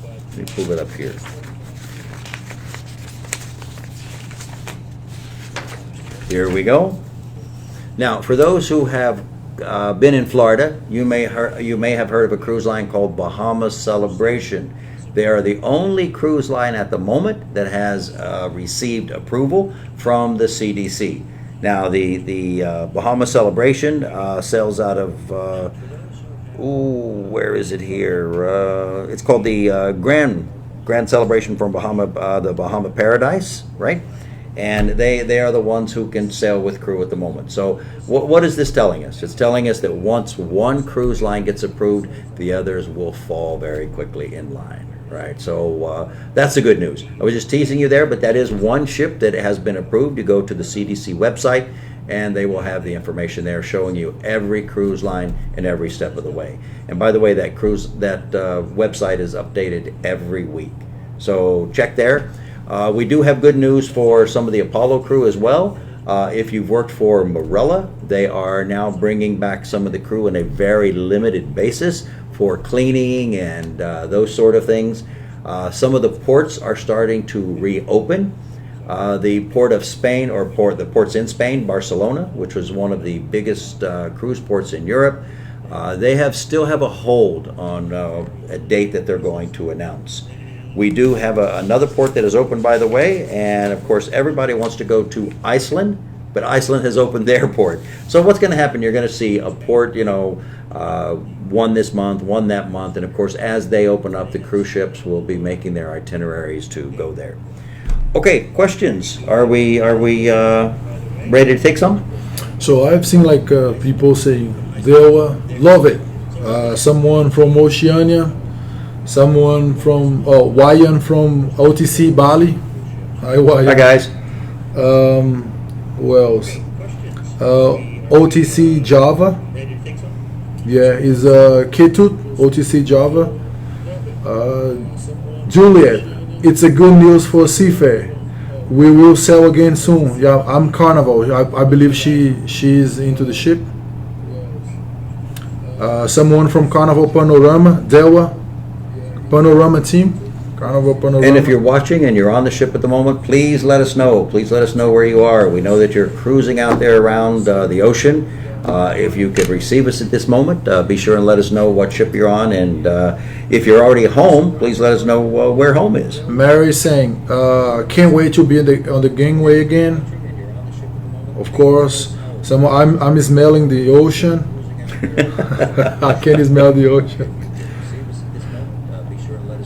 Let me pull it up here. Here we go. Now, for those who have been in Florida, you may have heard of a cruise line called Bahama Celebration. They are the only cruise line at the moment that has received approval from the CDC. Now, the Bahama Celebration sails out of, where is it here? It's called the Grand Celebration from the Bahama Paradise, right? And they are the ones who can sail with crew at the moment. So what is this telling us? It's telling us that once one cruise line gets approved, the others will fall very quickly in line, right? So that's the good news. I was just teasing you there, but that is one ship that has been approved. You go to the CDC website, and they will have the information there showing you every cruise line and every step of the way. And by the way, that website is updated every week. So check there. We do have good news for some of the Apollo crew as well. If you've worked for Marella, they are now bringing back some of the crew on a very limited basis for cleaning and those sort of things. Some of the ports are starting to reopen. The port of Spain, the ports in Spain, Barcelona, which was one of the biggest cruise ports in Europe, they still have a hold on a date that they're going to announce. We do have another port that is open, by the way, and of course everybody wants to go to Iceland, but Iceland has opened their port. So what's going to happen? You're going to see a port, one this month, one that month, and of course as they open up, the cruise ships will be making their itineraries to go there. Okay, questions? Are we ready to take some? So I've seen people saying they'll love it. Someone from Oceania. Someone from Wayan from OTC Bali. Hi Wayan. Hi guys. Who else? OTC Java. Yeah, is Ketut OTC Java. Juliet. It's a good news for Seafair. We will sail again soon. Yeah, I'm Carnival. I believe she's into the ship. Someone from Carnival Panorama, Dewa. Panorama team, Carnival Panorama. And if you're watching and you're on the ship at the moment, please let us know. Please let us know where you are. We know that you're cruising out there around the ocean. If you could receive us at this moment, be sure and let us know what ship you're on. And if you're already home, please let us know where home is. Mary is saying, can't wait to be on the gangway again. Of course, I'm smelling the ocean. I can smell the ocean.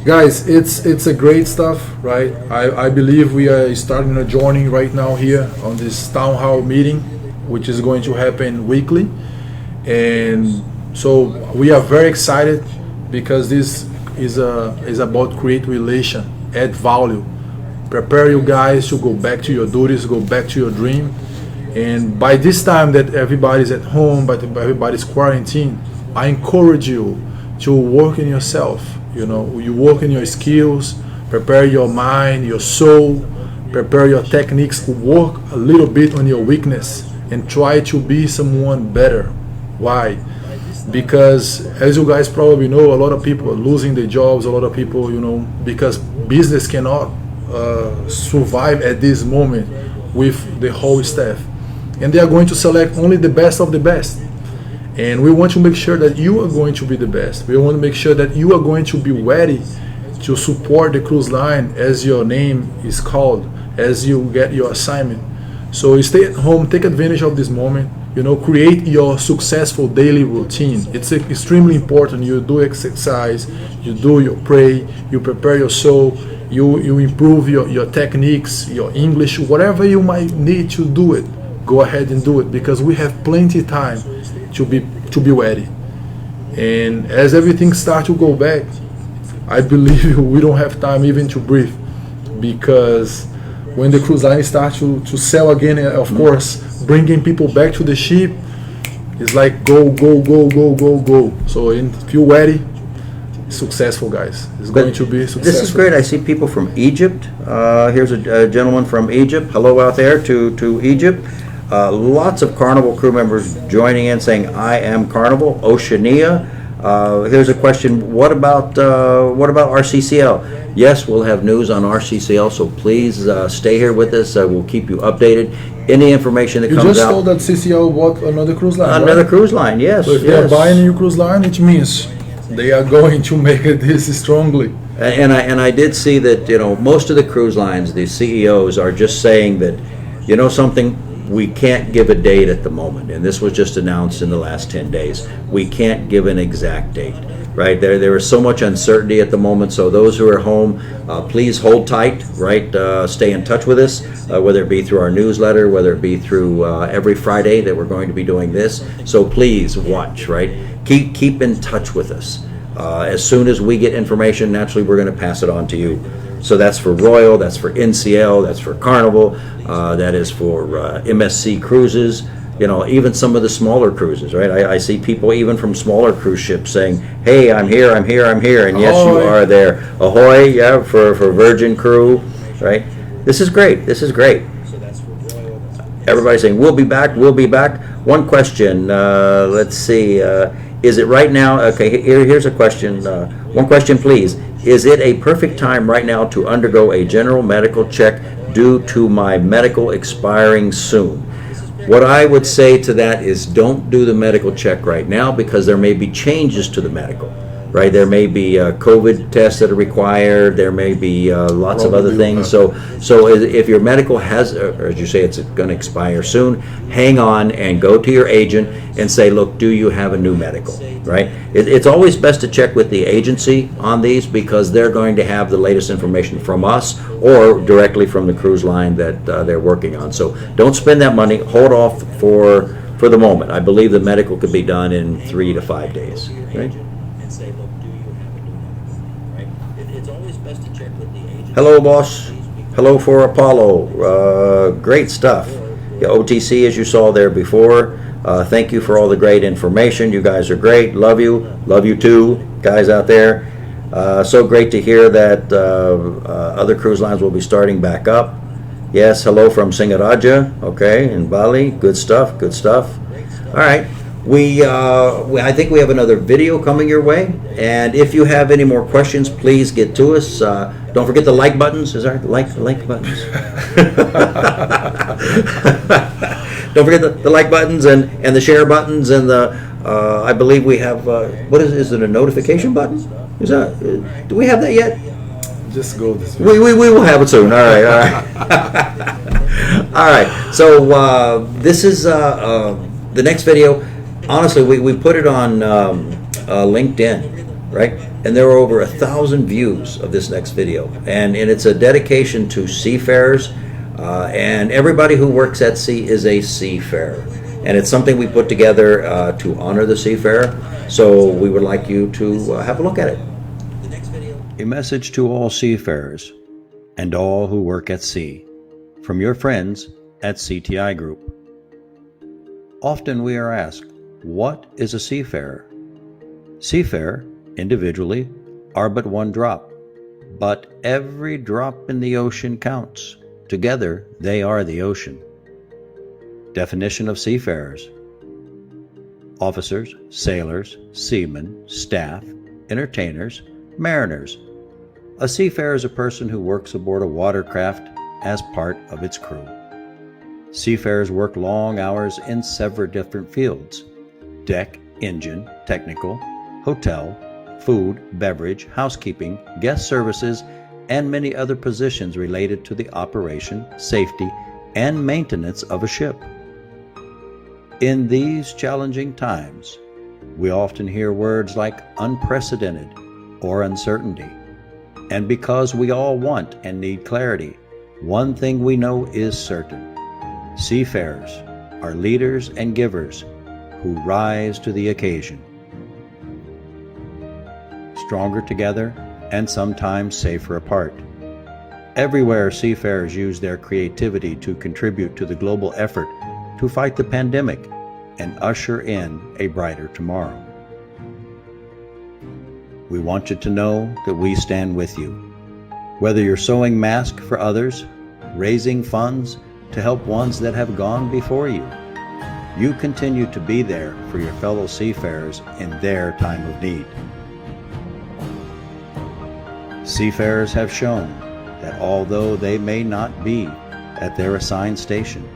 Guys, it's a great stuff, right? I believe we are starting a journey right now here on this town hall meeting, which is going to happen weekly. And so we are very excited because this is about create relation, add value, prepare you guys to go back to your duties, go back to your dream. And by this time that everybody's at home, but everybody's quarantined, I encourage you to work in yourself. You work in your skills, prepare your mind, your soul, prepare your techniques, work a little bit on your weakness and try to be someone better. Why? Because as you guys probably know, a lot of people are losing their jobs, a lot of people, because business cannot survive at this moment with the whole staff. And they are going to select only the best of the best. And we want to make sure that you are going to be the best. We want to make sure that you are going to be ready to support the cruise line as your name is called, as you get your assignment. So stay at home, take advantage of this moment, create your successful daily routine. It's extremely important. You do exercise, you pray, you prepare your soul, you improve your techniques, your English, whatever you might need to do it, go ahead and do it, because we have plenty time to be ready. And as everything starts to go back, I believe we don't have time even to breathe, because when the cruise line starts to sail again, of course, bringing people back to the ship, it's like go, go, go, go, go, go. So if you're ready, successful, guys. It's going to be successful. This is great. I see people from Egypt. Here's a gentleman from Egypt. Hello out there to Egypt. Lots of Carnival crew members joining in saying, I am Carnival. Oceania. Here's a question. What about RCCL? Yes, we'll have news on RCCL, so please stay here with us. We'll keep you updated. Any information that comes out. You just told that CCL bought another cruise line, Another right? cruise line, yes. So if they're buying a new cruise line, it means they are going to make this strongly. And I did see that, most of the cruise lines, the CEOs are just saying that, something, we can't give a date at the moment. And this was just announced in the last 10 days. We can't give an exact date, right? There is so much uncertainty at the moment. So those who are home, please hold tight, right? Stay in touch with us, whether it be through our newsletter, whether it be through every Friday that we're going to be doing this. So please watch, right? Keep in touch with us. As soon as we get information, naturally we're going to pass it on to you. So that's for Royal, that's for NCL, that's for Carnival, that is for MSC cruises, even some of the smaller cruises, right? I see people even from smaller cruise ships saying, hey, I'm here, I'm here, I'm here, and yes, you are there. Ahoy, yeah, for Virgin crew, right? This is great, this is great. Everybody's saying, we'll be back, we'll be back. One question, let's see, is it right now, okay, here's a question, one question please. Is it a perfect time right now to undergo a general medical check due to my medical expiring soon? What I would say to that is don't do the medical check right now, because there may be changes to the medical, right? There may be COVID tests that are required. There may be lots of other things. So if your medical has, or as you say, it's going to expire soon, hang on and go to your agent and say, look, do you have a new medical, right? It's always best to check with the agency on these, because they're going to have the latest information from us or directly from the cruise line that they're working on. So don't spend that money. Hold off for the moment. I believe the medical could be done in 3 to 5 days, right? Hello, boss. Hello for Apollo. Great stuff. Yeah, OTC, as you saw there before. Thank you for all the great information. You guys are great. Love you. Love you too, guys out there. So great to hear that other cruise lines will be starting back up. Yes, hello from Singaraja. Okay, in Bali. Good stuff. Good stuff. All right. I think we have another video coming your way, and if you have any more questions, please get to us. Don't forget the like buttons. Is there like buttons? Don't forget the like buttons and the share buttons and the I believe we have what is it, a notification button? Is that do we have that yet? Just go this way. We will have it soon. All right. All right. So this is the next video. Honestly, we put it on LinkedIn, right? And there are over 1,000 views of this next video. And it's a dedication to seafarers. And everybody who works at sea is a seafarer. And it's something we put together to honor the seafarer. So we would like you to have a look at it. A message to all seafarers and all who work at sea from your friends at CTI Group. Often we are asked, what is a seafarer? Seafarer, individually, are but one drop, but every drop in the ocean counts. Together, they are the ocean. Definition of seafarers: officers, sailors, seamen, staff, entertainers, mariners. A seafarer is a person who works aboard a watercraft as part of its crew. Seafarers work long hours in several different fields: deck, engine, technical, hotel, food, beverage, housekeeping, guest services, and many other positions related to the operation, safety, and maintenance of a ship. In these challenging times, we often hear words like unprecedented or uncertainty. And because we all want and need clarity, one thing we know is certain. Seafarers are leaders and givers who rise to the occasion. Stronger together and sometimes safer apart. Everywhere, seafarers use their creativity to contribute to the global effort to fight the pandemic and usher in a brighter tomorrow. We want you to know that we stand with you. Whether you're sewing masks for others, raising funds to help ones that have gone before you, you continue to be there for your fellow seafarers in their time of need. Seafarers have shown that although they may not be at their assigned station,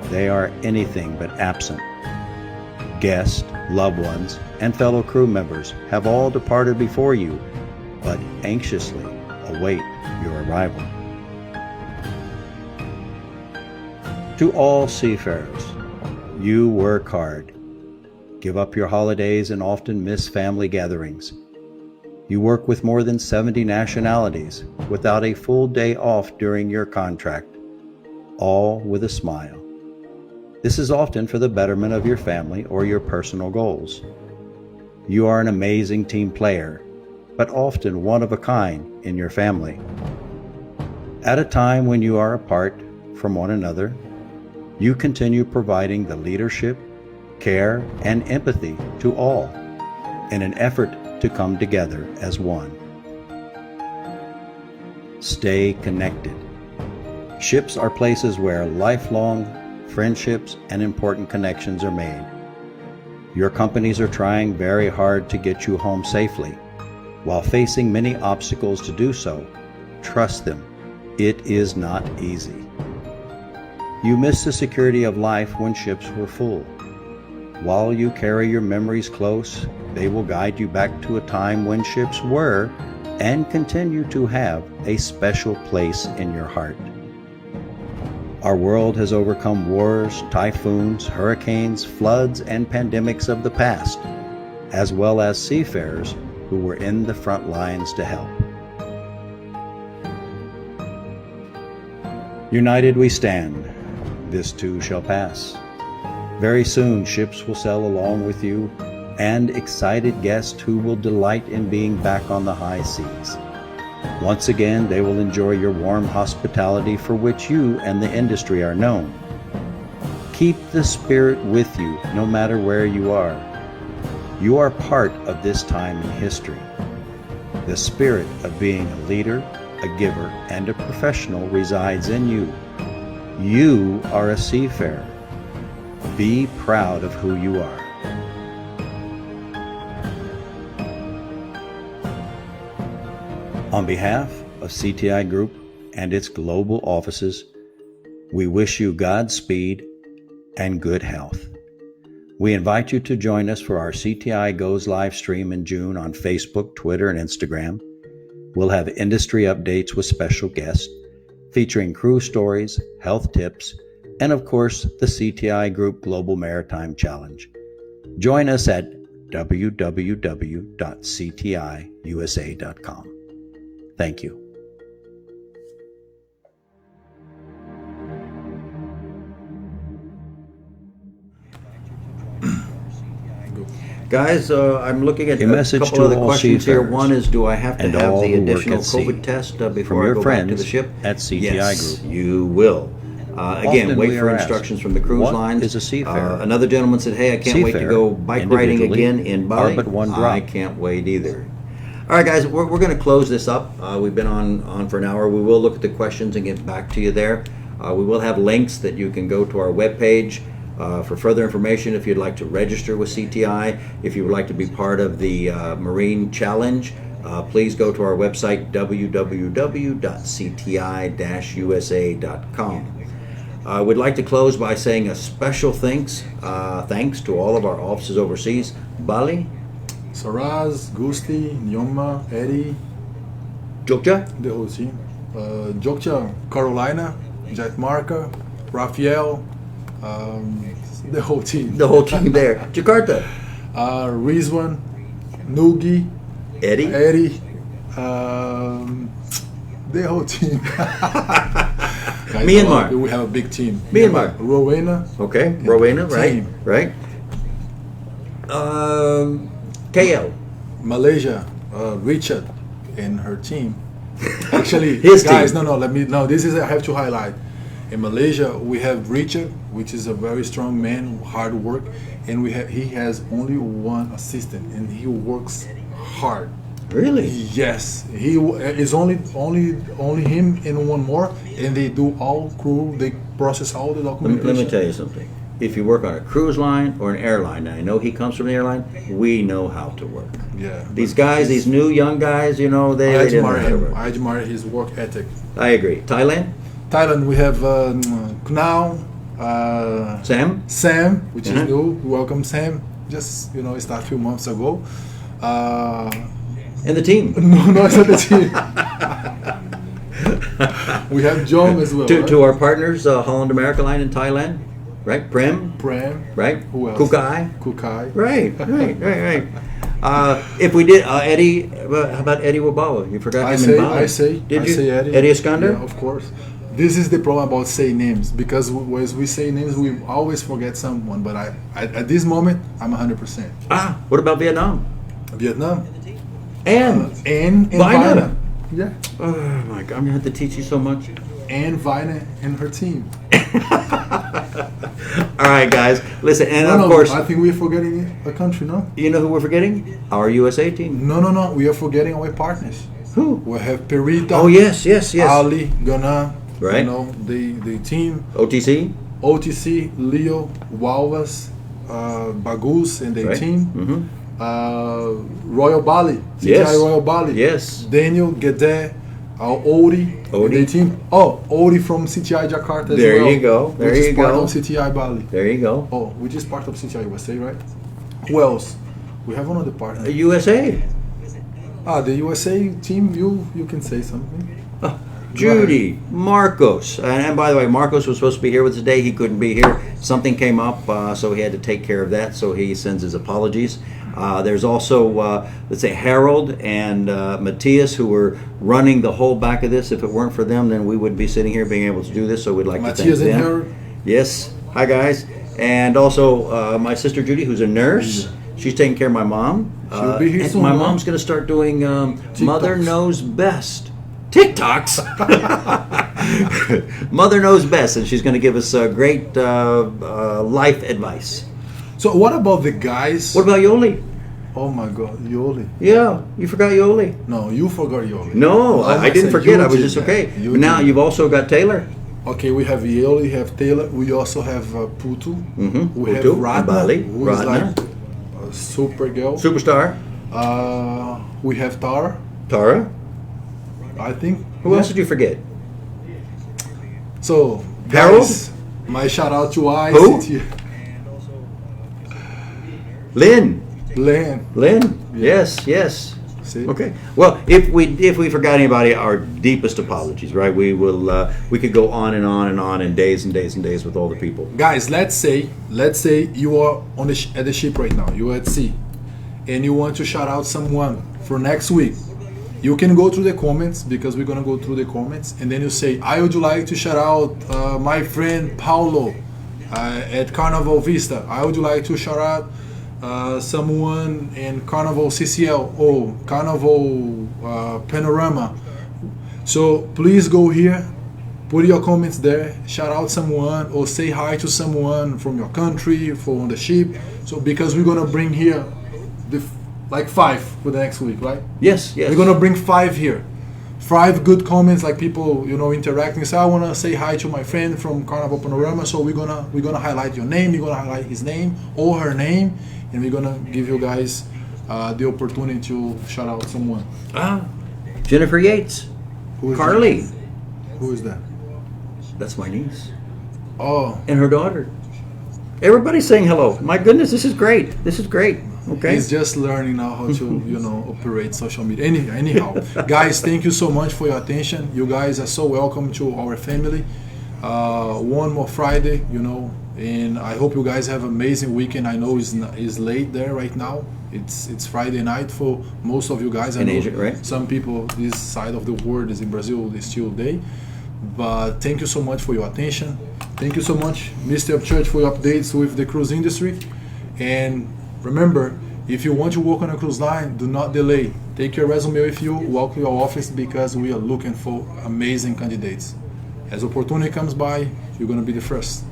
they are anything but absent. Guests, loved ones, and fellow crew members have all departed before you, but anxiously await your arrival. To all seafarers, you work hard. Give up your holidays and often miss family gatherings. You work with more than 70 nationalities without a full day off during your contract, all with a smile. This is often for the betterment of your family or your personal goals. You are an amazing team player, but often one of a kind in your family. At a time when you are apart from one another, you continue providing the leadership, care, and empathy to all in an effort to come together as one. Stay connected. Ships are places where lifelong friendships and important connections are made. Your companies are trying very hard to get you home safely. While facing many obstacles to do so, trust them, it is not easy. You miss the security of life when ships were full. While you carry your memories close, they will guide you back to a time when ships were and continue to have a special place in your heart. Our world has overcome wars, typhoons, hurricanes, floods, and pandemics of the past, as well as seafarers who were in the front lines to help. United we stand. This too shall pass. Very soon ships will sail along with you and excited guests who will delight in being back on the high seas. Once again, they will enjoy your warm hospitality for which you and the industry are known. Keep the spirit with you no matter where you are. You are part of this time in history. The spirit of being a leader, a giver, and a professional resides in you. You are a seafarer. Be proud of who you are. On behalf of CTI Group and its global offices, we wish you Godspeed and good health. We invite you to join us for our CTI Goes live stream in June on Facebook, Twitter, and Instagram. We'll have industry updates with special guests, featuring crew stories, health tips, and of course, the CTI Group Global Maritime Challenge. Join us at www.ctiusa.com. Thank you. Guys, I'm looking at a couple of the questions here. One is, do I have to have the additional COVID test before I go back to the ship? At CTI Yes, Group. you will. Again, Often wait we for are instructions asked, from the cruise what lines. is a seafarer? Another gentleman said, hey, I can't wait to Seafarer, go bike riding individually, again in Bali. are but one drop. I can't wait either. All right, guys, we're going to close this up. We've been on for an hour. We will look at the questions and get back to you there. We will have links that you can go to our webpage for further information if you'd like to register with CTI. If you would like to be part of the Marine Challenge, please go to our website, www.cti-usa.com. We'd like to close by saying a special thanks to all of our officers overseas. Bali, Saraz, Gusti, Nyoma, Eddie, Jogja, the whole team. Jogja, Carolina, Jatmarca, Rafael, the whole team. the whole team there. Jakarta, Rizwan, Nugi, Eddie, Eddie, The whole team. Guys, Myanmar. we have a big team. Myanmar. Rowena. Okay, Rowena, right? Team. Right. KL. Malaysia, Richard and her team. Actually, His guys, team. no, this is I have to highlight. In Malaysia, we have Richard, which is a very strong man, hard work, and he has only one assistant, and he works hard. Really? Yes, he is only him and one more, and they do all crew. They process all the documentation. Let me tell you something. If you work on a cruise line or an airline, and I know he comes from the airline, we know how to work. Yeah. These guys, these new young guys, you know, they I didn't know admire how to him. work. I admire his work ethic. I agree. Thailand? Thailand, we have Kunal, Sam, which is new. Welcome, Sam. Just start a few months ago. and the team. No, it's not the team. We have John as well. To our partners, Holland America Line in Thailand, right? Prem, right? Who else? Kukai. Right. If we did Eddie, how about Eddie Wabawa? You forgot him in Bali. I say Eddie. Eddie Iskander? Yeah, of course. This is the problem about saying names, because as we say names, we always forget someone. But at this moment, I'm 100%. What about Vietnam? Vietnam. And Vina. Yeah. Oh my God, I'm gonna have to teach you so much. And Vina and her team. All right, guys, listen, and No, of course, I think we're forgetting a country, no? you know who we're forgetting? Our USA team. No. We are forgetting our partners. Who? We have Perita. Oh yes. Ali, Ghana. Right. The team. OTC. OTC, Leo, Walvas, Bagus and their Right. team. Mm-hmm. Royal Bali. CTI Yes. Royal Bali. Yes. Daniel, Gede, Odi. And their team. Oh, Odi from CTI Jakarta as There well. you go. There which you is part go. of CTI Bali. There you go. Oh, which is part of CTI USA, right? Who else? We have another partner. USA. The USA team, you can say something. Judy, Marcos, and by the way, Marcos was supposed to be here with us today. He couldn't be here. Something came up, so he had to take care of that. So he sends his apologies. There's also, let's say, Harold and Matthias, who were running the whole back of this. If it weren't for them, then we wouldn't be sitting here being able to do this. So we'd like Matthias to thank and them. Harold. Yes, hi guys, and also my sister Judy, who's a nurse. She's taking care of my mom. She'll be here and soon, my right? mom's going to start doing Mother TikToks. Knows Best. TikToks. Mother Knows Best, and she's going to give us great life advice. So what about the guys? What about Yoli? Oh my God, Yoli. Yeah, you forgot Yoli. No, you forgot Yoli. No, I didn't said forget. you I was did just that. okay. You But now did. you've also got Taylor. Okay, we have Yoli, we have Taylor. We also have Putu. Mm-hmm. We have Putu, Radna, Bali, who is Radna. like a super girl. Superstar. We have Tara, Tara. I think. Who else did you forget? So, Harold? guys, my shout out to Who? ICT. Lynn. Len. Yes. See? Okay. Well, if we forgot anybody, our deepest apologies. Right? We will. We could go on and on and on, and days and days and days with all the people. Guys, let's say you are on at the ship right now. You are at sea, and you want to shout out someone for next week. You can go through the comments, because we're gonna go through the comments, and then you say, I would like to shout out my friend Paulo at Carnival Vista. I would like to shout out someone in Carnival CCL or Carnival Panorama. So please go here, put your comments there, shout out someone or say hi to someone from your country, from the ship. So because we're gonna bring here like 5 for the next week, right? Yes. We're gonna bring 5 here. 5 good comments, like people, interacting. So I wanna say hi to my friend from Carnival Panorama. So we're gonna highlight your name. You're gonna highlight his name or her name, and we're gonna give you guys the opportunity to shout out someone. Jennifer Yates. Who is Carly. that? Who is that? That's my niece. Oh, And her daughter. Everybody's saying hello. My goodness, this is great. Okay. he's just learning now how to, operate social media. Anyhow, guys, thank you so much for your attention. You guys are so welcome to our family. One more Friday, and I hope you guys have an amazing weekend. I know it's late there right now, It's Friday night for most of you guys. In Asia, right? Some people this side of the world is in Brazil, it's still day. But thank you so much for your attention. Thank you so much, Mr. Upchurch, for your updates with the cruise industry. And remember, if you want to work on a cruise line, do not delay. Take your resume with you, walk to your office, because we are looking for amazing candidates. As opportunity comes by, you're going to be the first.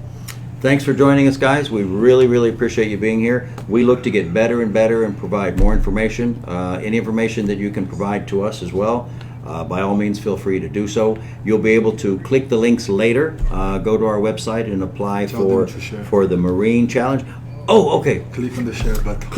Thanks for joining us, guys. We really, really appreciate you being here. We look to get better and better and provide more information. Any information that you can provide to us as well, by all means, feel free to do so. You'll be able to click the links later, go to our website and apply for the Marine Challenge. Oh, okay. Click on the share button.